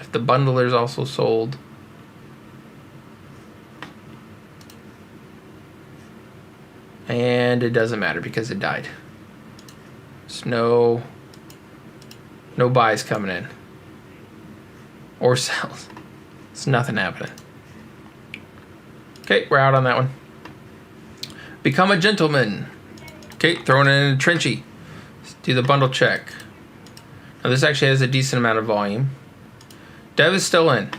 if the bundler's also sold. And it doesn't matter because it died. There's no buys coming in. Or sells. It's nothing happening. Okay, we're out on that one. Become a gentleman. Okay, throwing it in Trenchy. Let's do the bundle check. Now this actually has a decent amount of volume. Dev is still in.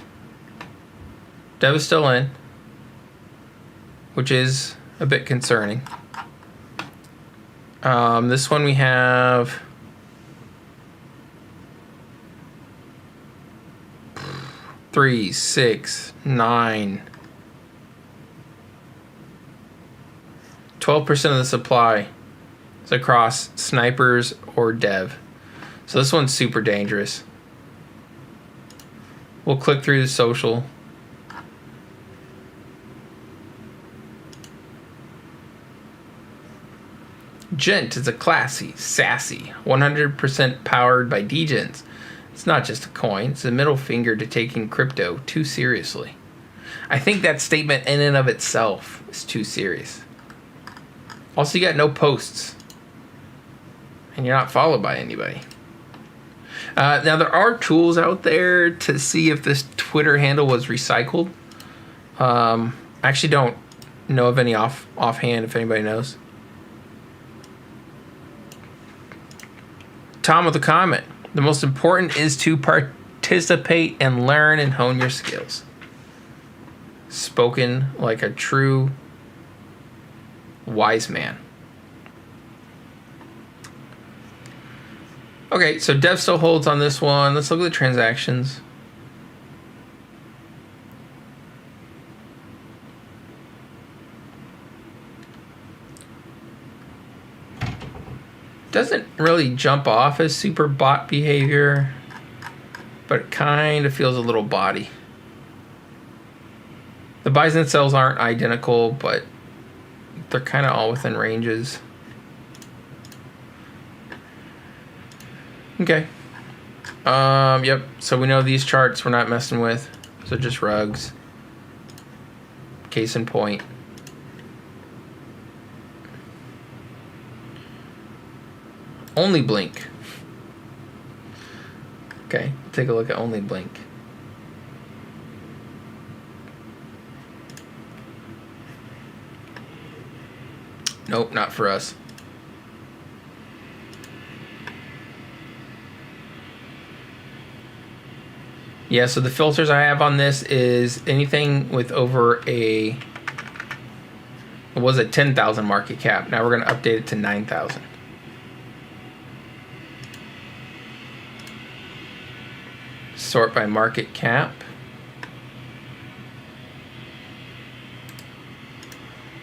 Which is a bit concerning. This one we have 3, 6, 9. 12% of the supply is across snipers or dev. So this one's super dangerous. We'll click through the social. Gent is a classy, sassy, 100% powered by Degens. It's not just a coin, it's a middle finger to taking crypto too seriously. I think that statement in and of itself is too serious. Also, you got no posts. And you're not followed by anybody. Now, there are tools out there to see if this Twitter handle was recycled. I actually don't know of any offhand, if anybody knows. Tom with a comment. The most important is to participate and learn and hone your skills. Spoken like a true wise man. Okay, so Dev still holds on this one. Let's look at the transactions. Doesn't really jump off as super bot behavior, but it kind of feels a little body. The buys and sells aren't identical, but they're kind of all within ranges. Okay. Yep. So we know these charts we're not messing with. So just rugs. Case in point. Only blink. Okay, take a look at only blink. Nope, not for us. Yeah, so the filters I have on this is anything with over it was a 10,000 market cap. Now we're going to update it to 9,000. Sort by market cap.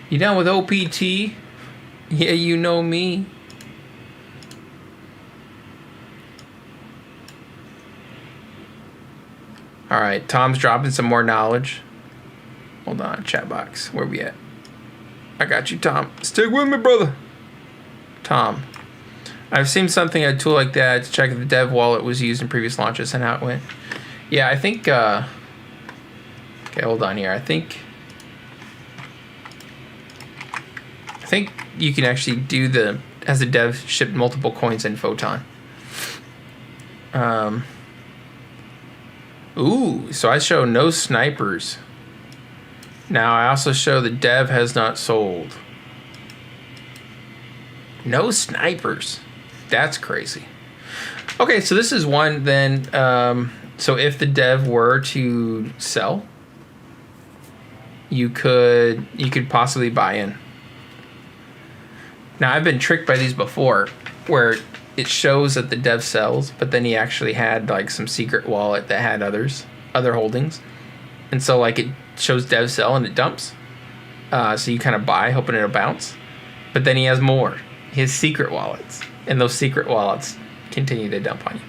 You down with OPT? Yeah, you know me. All right, Tom's dropping some more knowledge. Hold on, chat box. Where we at? I got you, Tom. Stick with me, brother. Tom. I've seen something, a tool like that to check if the dev wallet was used in previous launches and how it went. Yeah, I think, okay, hold on here. I think you can actually do as a dev, ship multiple coins in Photon. Ooh, so I show no snipers. Now I also show the dev has not sold. No snipers. That's crazy. Okay, so this is one then. So if the dev were to sell, you could possibly buy in. Now I've been tricked by these before, where it shows that the dev sells, but then he actually had like some secret wallet that had other holdings, and so like it shows dev sell and it dumps. So you kind of buy, hoping it'll bounce, but then he has more. His secret wallets, and those secret wallets continue to dump on you.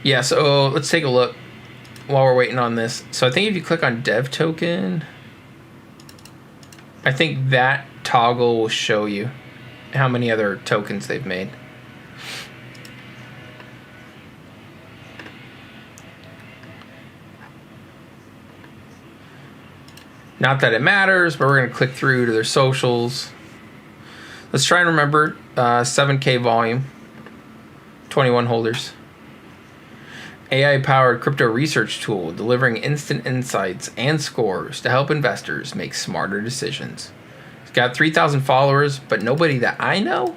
Yeah, so let's take a look while we're waiting on this. So I think if you click on dev token, I think that toggle will show you how many other tokens they've made. Not that it matters, but we're going to click through to their socials. Let's try and remember 7K volume, 21 holders. AI-powered crypto research tool delivering instant insights and scores to help investors make smarter decisions. It's got 3,000 followers, but nobody that I know.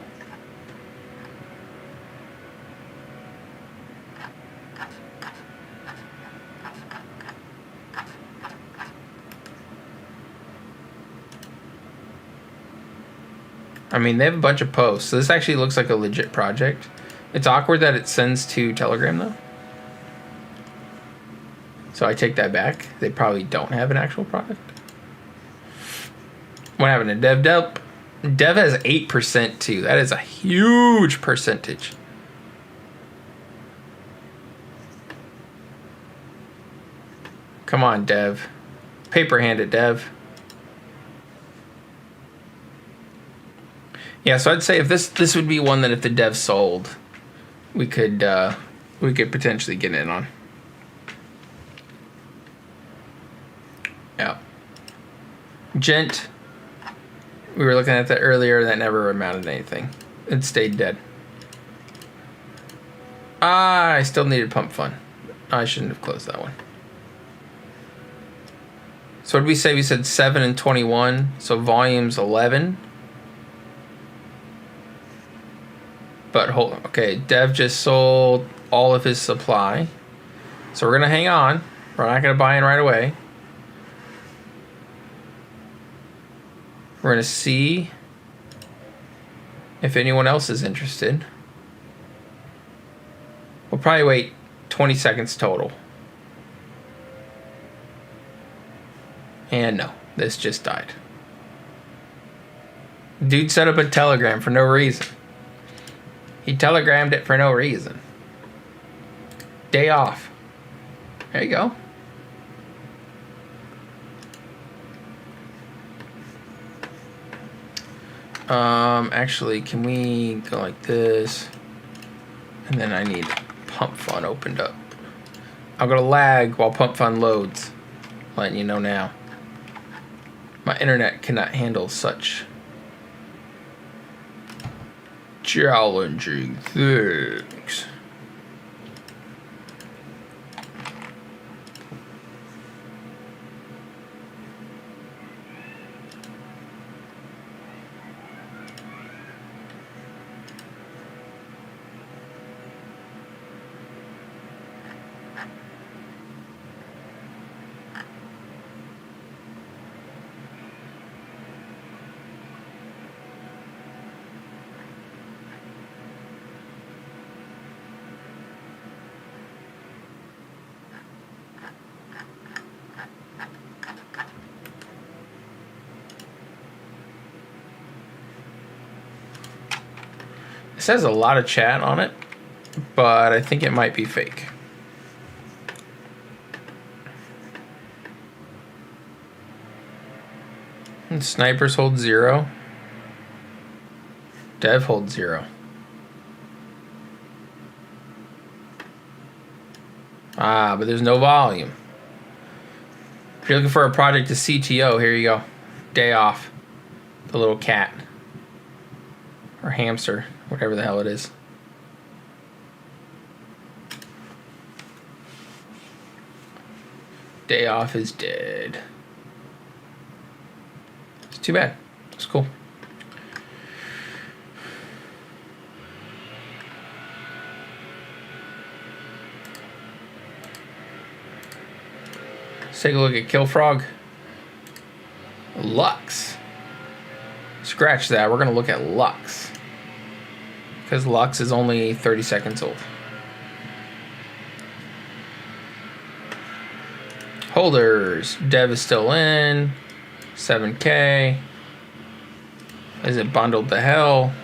I mean, they have a bunch of posts. So this actually looks like a legit project. It's awkward that it sends to Telegram, though. So I take that back. They probably don't have an actual product. What happened to Dev? Dev has 8% too. That is a huge percentage. Come on, Dev. Paper hand it, Dev. Yeah, so I'd say if this would be one that if the Dev sold, we could potentially get in on. Yeah. Gent. We were looking at that earlier. That never amounted to anything. It stayed dead. Ah, I still needed PumpFun. I shouldn't have closed that one. So what did we say? We said 7 and 21. So volume's 11. But hold on. Okay, Dev just sold all of his supply. So we're going to hang on. We're not going to buy in right away. We're going to see if anyone else is interested. We'll probably wait 20 seconds total. And no, this just died. Dude set up a telegram for no reason. He telegrammed it for no reason. Day off. There you go. Actually, can we go like this? And then I need PumpFun opened up. I'm gonna lag while PumpFun loads. Letting you know now. My internet cannot handle such challenging things. It says a lot of chat on it, but I think it might be fake. And snipers hold 0. Dev holds 0. Ah, but there's no volume. If you're looking for a project to CTO, here you go. Day off. The little cat. Or hamster. Whatever the hell it is. Day off is dead. It's too bad. It's cool. Let's take a look at Killfrog. Lux. Scratch that. We're going to look at Lux. Because Lux is only 30 seconds old. Holders. Dev is still in. 7K. Is it bundled to hell?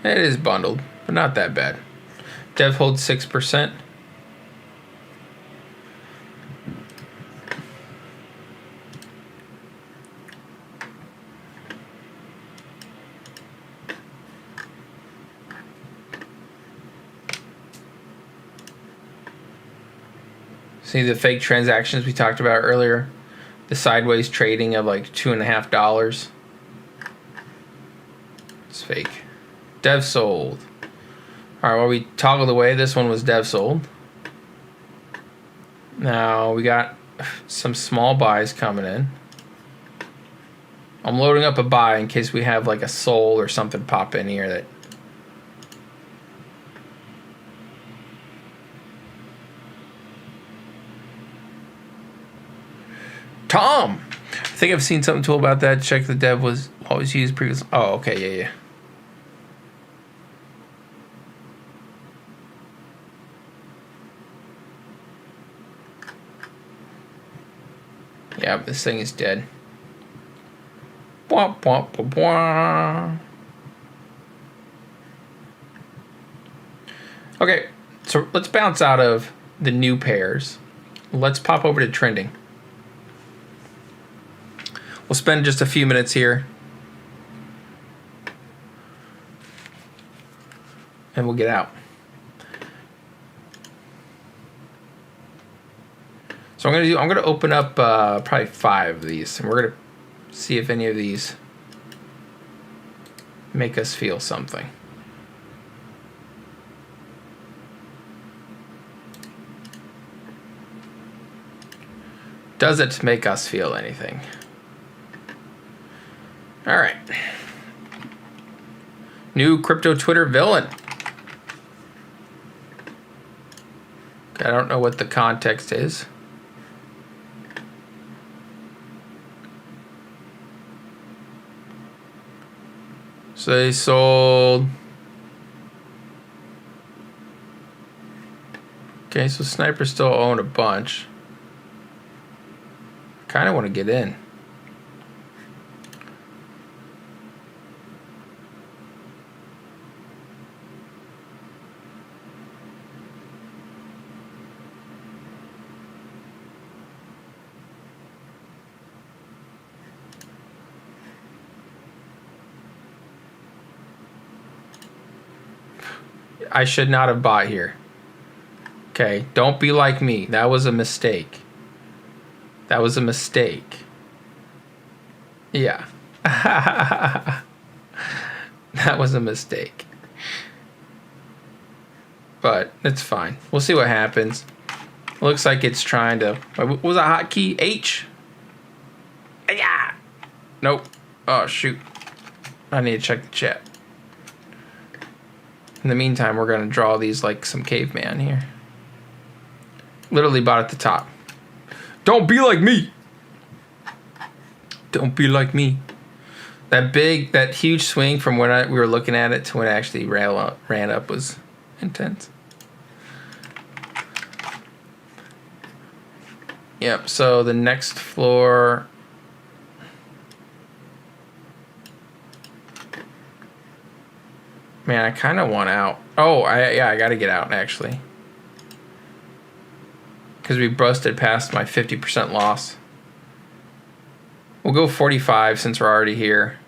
It is bundled, but not that bad. Dev holds 6%. See the fake transactions we talked about earlier? The sideways trading of like $2.50. It's fake. Dev sold. Alright, while we toggled away, this one was Dev sold. Now we got some small buys coming in. I'm loading up a buy in case we have like a sold or something pop in here that... Tom! I think I've seen something cool about that. Check the Dev was always used previously. Oh, okay, yeah. Yeah, this thing is dead. Bwah, bwah, bwah, bwah. Okay, so let's bounce out of the new pairs. Let's pop over to trending. We'll spend just a few minutes here. And we'll get out. So I'm gonna open up probably 5 of these, and we're gonna see if any of these make us feel something. Does it make us feel anything? All right. New crypto Twitter villain. I don't know what the context is. So they sold. Okay, so Sniper still own a bunch. Kind of want to get in. I should not have bought here. Okay, don't be like me. That was a mistake. That was a mistake. Yeah. That was a mistake. But it's fine. We'll see what happens. Looks like it's trying to... What was a hotkey? H? Yeah. Nope. Oh, shoot. I need to check the chat. In the meantime, we're going to draw these like some caveman here. Literally bought at the top. Don't be like me. Don't be like me. That huge swing from when we were looking at it to when it actually ran up was intense. Yep, so the next floor... Man, I kind of want out. Oh, I got to get out, actually. Because we busted past my 50% loss. We'll go 45 since we're already here.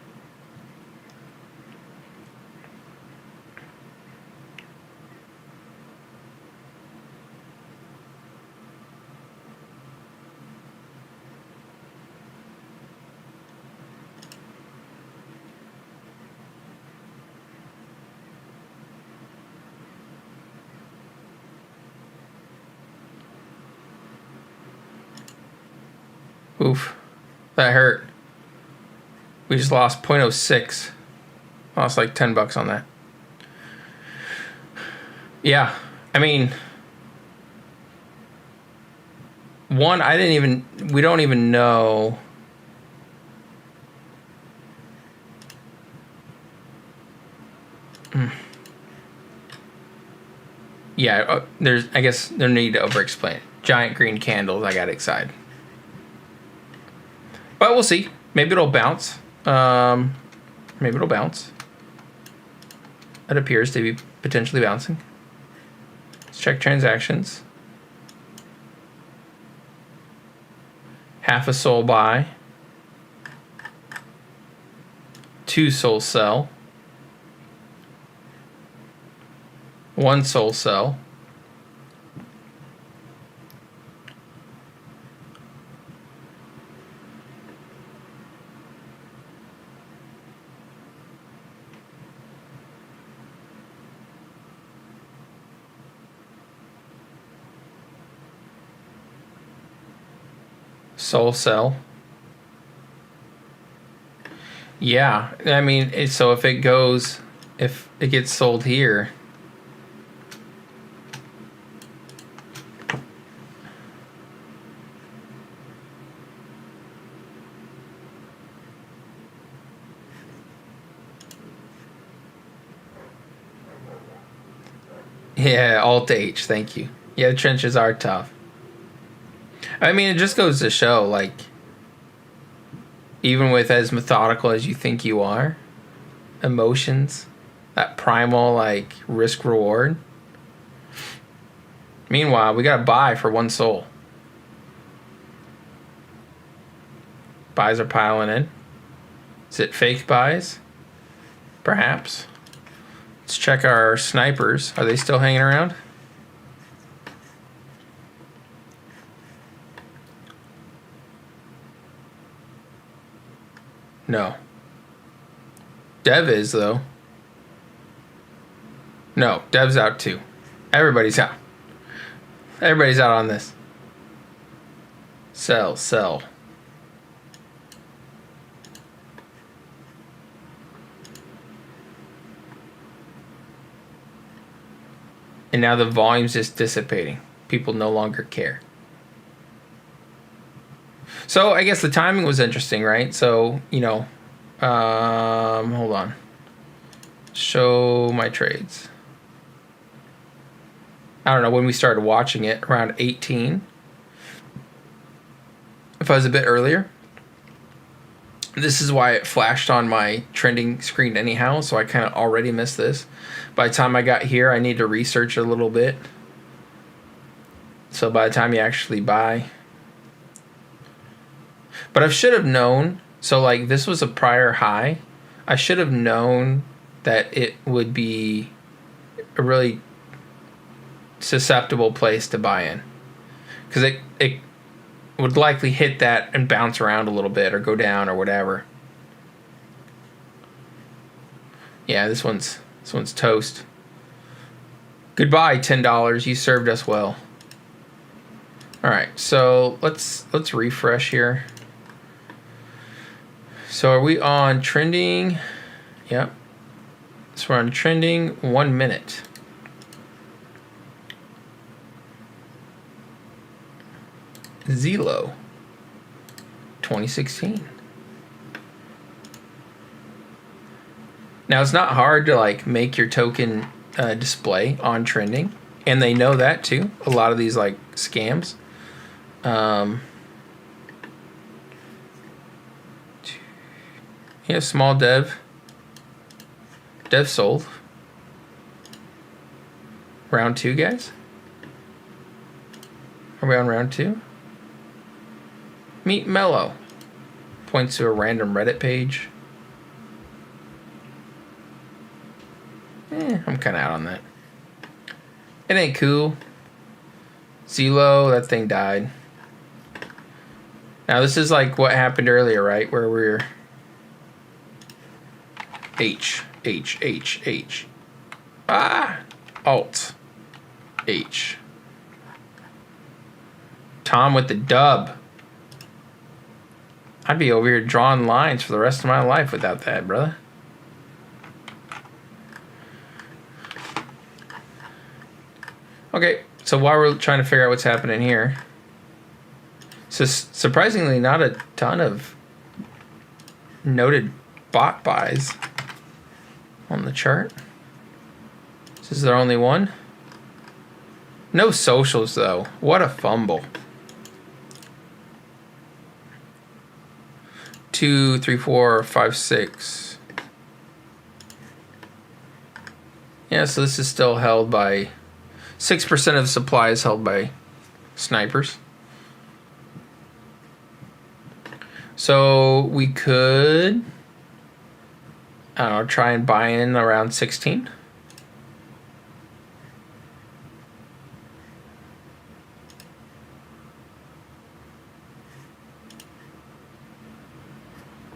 Oof, that hurt. We just lost 0.06. Lost like $10 on that. Yeah, I mean, one, we don't even know. Yeah, I guess no need to over-explain it. Giant green candles, I got excited. But we'll see. Maybe it'll bounce. Maybe it'll bounce. It appears to be potentially bouncing. Let's check transactions. Half a soul buy. 2 soul sell. 1 soul sell. Soul sell. Yeah, I mean, so if it gets sold here, yeah, Alt H, thank you. Yeah, the trenches are tough. I mean, it just goes to show, like, Even with as methodical as you think you are, emotions, that primal like risk reward. Meanwhile, we got to buy for 1 soul. Buys are piling in. Is it fake buys? Perhaps. Let's check our snipers. Are they still hanging around? No. Dev is, though. No, Dev's out too. Everybody's out. Everybody's out on this. Sell, sell. And now the volume's just dissipating. People no longer care. So I guess the timing was interesting, right? So, you know, hold on. Show my trades. I don't know when we started watching it, around 18. If I was a bit earlier. This is why it flashed on my trending screen anyhow, so I kind of already missed this. By the time I got here, I need to research a little bit. So by the time you actually buy. But I should have known, so like this was a prior high. I should have known that it would be a really susceptible place to buy in. Because it would likely hit that and bounce around a little bit or go down or whatever. Yeah, this one's toast. Goodbye, $10. You served us well. All right, so let's refresh here. So are we on trending? Yep. So we're on trending 1 minute. Zelo 2016. Now it's not hard to like make your token display on trending, and they know that too. A lot of these like scams. Yeah, small dev. Dev sold. Round 2, guys. Are we on round 2? Meet Mellow. Points to a random Reddit page. I'm kind of out on that. It ain't cool. Zelo, that thing died. Now this is like what happened earlier, right? Where we're H. Alt. H. Tom with the dub. I'd be over here drawing lines for the rest of my life without that, brother. Okay, so while we're trying to figure out what's happening here, so surprisingly not a ton of noted bot buys on the chart. Is there only one? No socials though. What a fumble. 2, 3, 4, 5, 6. Yeah, so this is still held by 6% of supply is held by snipers. So we could, I don't know, try and buy in around 16.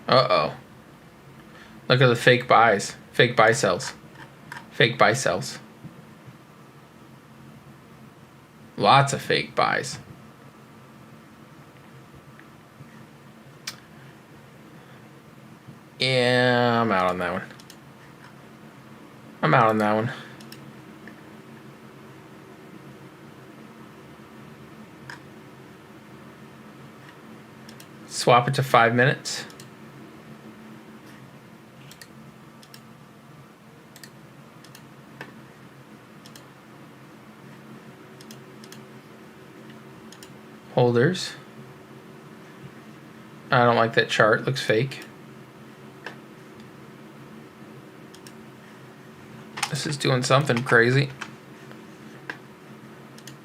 Uh-oh. Look at the fake buys. Fake buy sells. Fake buy sells. Lots of fake buys. Yeah, I'm out on that one. I'm out on that one. Swap it to 5 minutes. Holders. I don't like that chart. Looks fake. This is doing something crazy.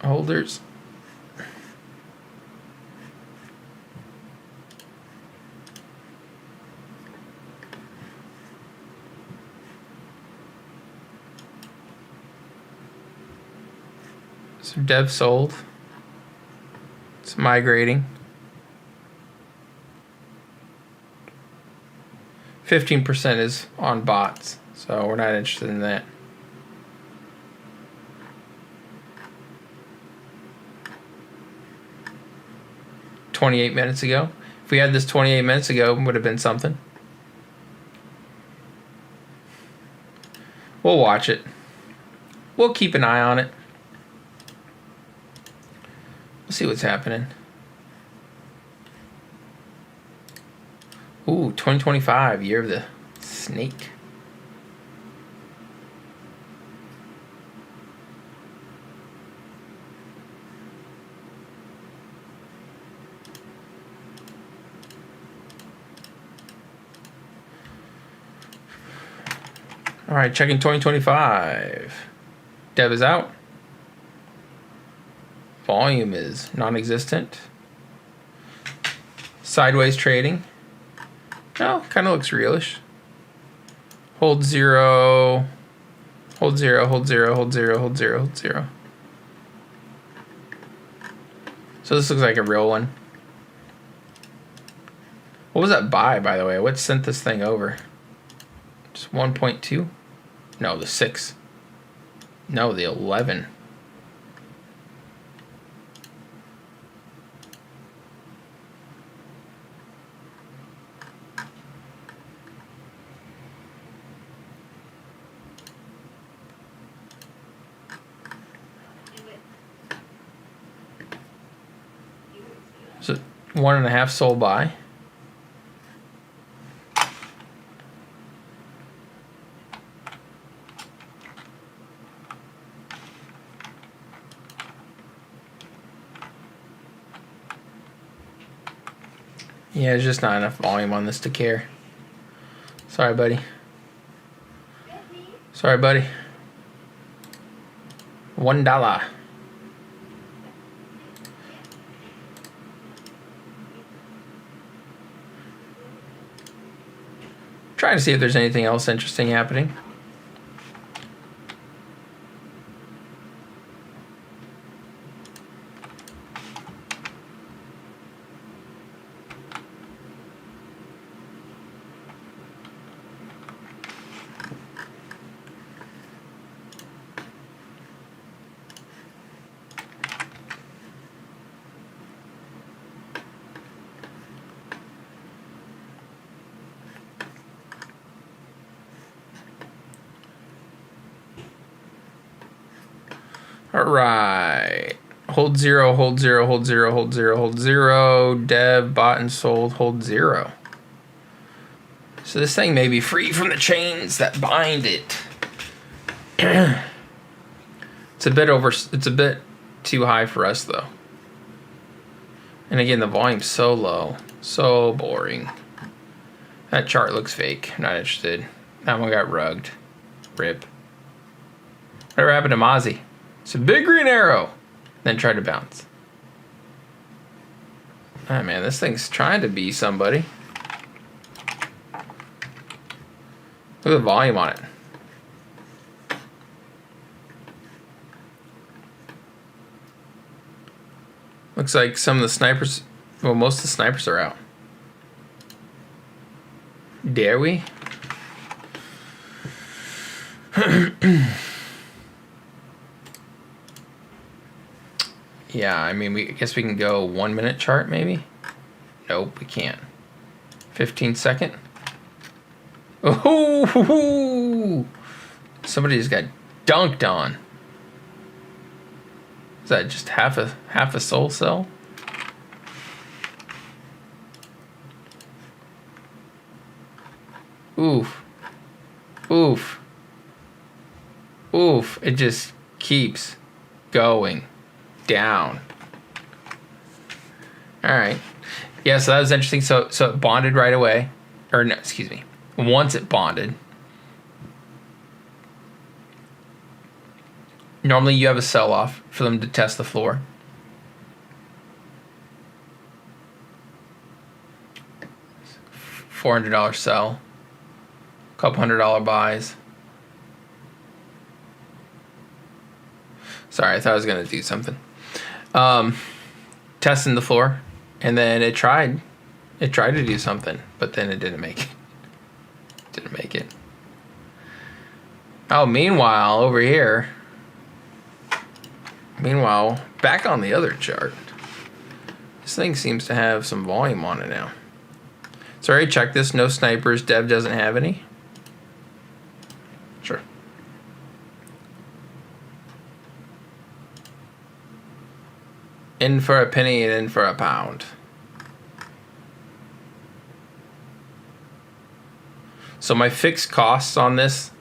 Holders. So dev sold. It's migrating. 15% is on bots, so we're not interested in that. $28 minutes ago. If we had this 28 minutes ago, it would have been something. We'll watch it. We'll keep an eye on it. We'll see what's happening. Ooh, 2025, year of the snake. All right, checking 2025. Dev is out. Volume is non-existent. Sideways trading. Oh, kind of looks realish. Hold 0. Hold 0, hold 0, hold 0, hold 0, hold 0. So this looks like a real one. What was that buy, by the way? What sent this thing over? Just 1.2? No, the 6. No, the 11. So 1.5 sold buy. Yeah, there's just not enough volume on this to care. Sorry, buddy. Sorry, buddy. $1. Trying to see if there's anything else interesting happening. All right. Hold 0, hold 0, hold 0, hold 0, hold 0. Dev, bought and sold, hold 0. So this thing may be free from the chains that bind it. It's a bit too high for us though. And again, the volume's so low. So boring. That chart looks fake. Not interested. That one got rugged. Rip. Whatever happened to Mozzie? It's a big green arrow. Then tried to bounce. Ah, man, this thing's trying to be somebody. Look at the volume on it. Looks like some of the snipers, well, most of the snipers are out. Dare we? Yeah, I mean, I guess we can go 1 minute chart maybe? Nope, we can't. 15-second? Oh, somebody just got dunked on. Is that just half a soul cell? Oof. Oof. Oof. It just keeps going down. All right. Yeah, so that was interesting. So it bonded right away. Or no, excuse me. Once it bonded. Normally you have a sell-off for them to test the floor. $400 sell. Couple $100 buys. Sorry, I thought I was gonna do something. Testing the floor, and then it tried to do something, but then it didn't make it. Oh, meanwhile, over here. Back on the other chart. This thing seems to have some volume on it now. Sorry, check this. No snipers. Dev doesn't have any. Sure. In for a penny and in for a pound. So my fixed costs on this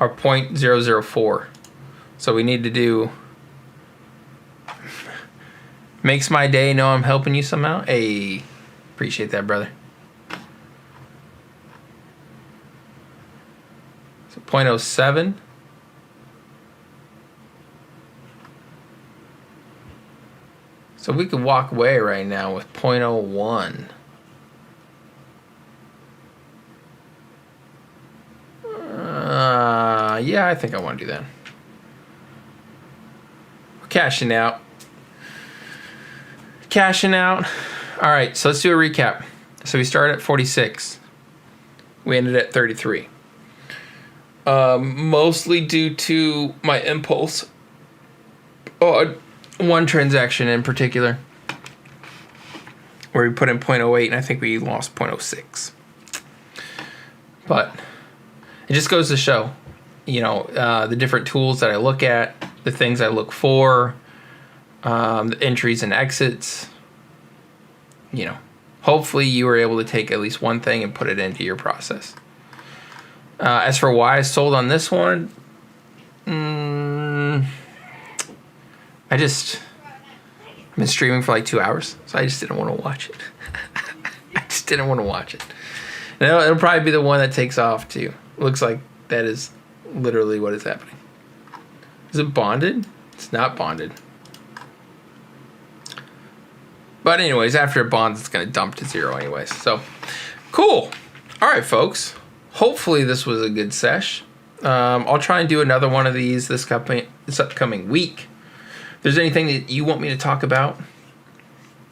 are 0.004. So we need to do... Makes my day, know I'm helping you somehow. Hey, appreciate that, brother. So 0.07. So we could walk away right now with 0.01. Yeah, I think I want to do that. We're cashing out. All right, so let's do a recap. So we started at 46. We ended at 33. Mostly due to my impulse. One transaction in particular where we put in 0.08 and I think we lost 0.06. But it just goes to show, the different tools that I look at, the things I look for, the entries and exits. Hopefully you were able to take at least one thing and put it into your process. As for why I sold on this one, I've been streaming for like 2 hours, so I just didn't want to watch it. And it'll probably be the one that takes off too. Looks like that is literally what is happening. Is it bonded? It's not bonded. But anyways, after it bonds, it's going to dump to 0 anyways. So, cool. All right, folks. Hopefully this was a good sesh. I'll try and do another one of these this upcoming week. If there's anything that you want me to talk about,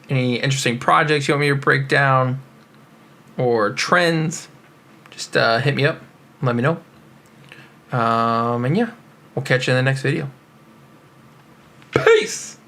any interesting projects you want me to break down, or trends, just hit me up. Let me know. And yeah, we'll catch you in the next video. Peace!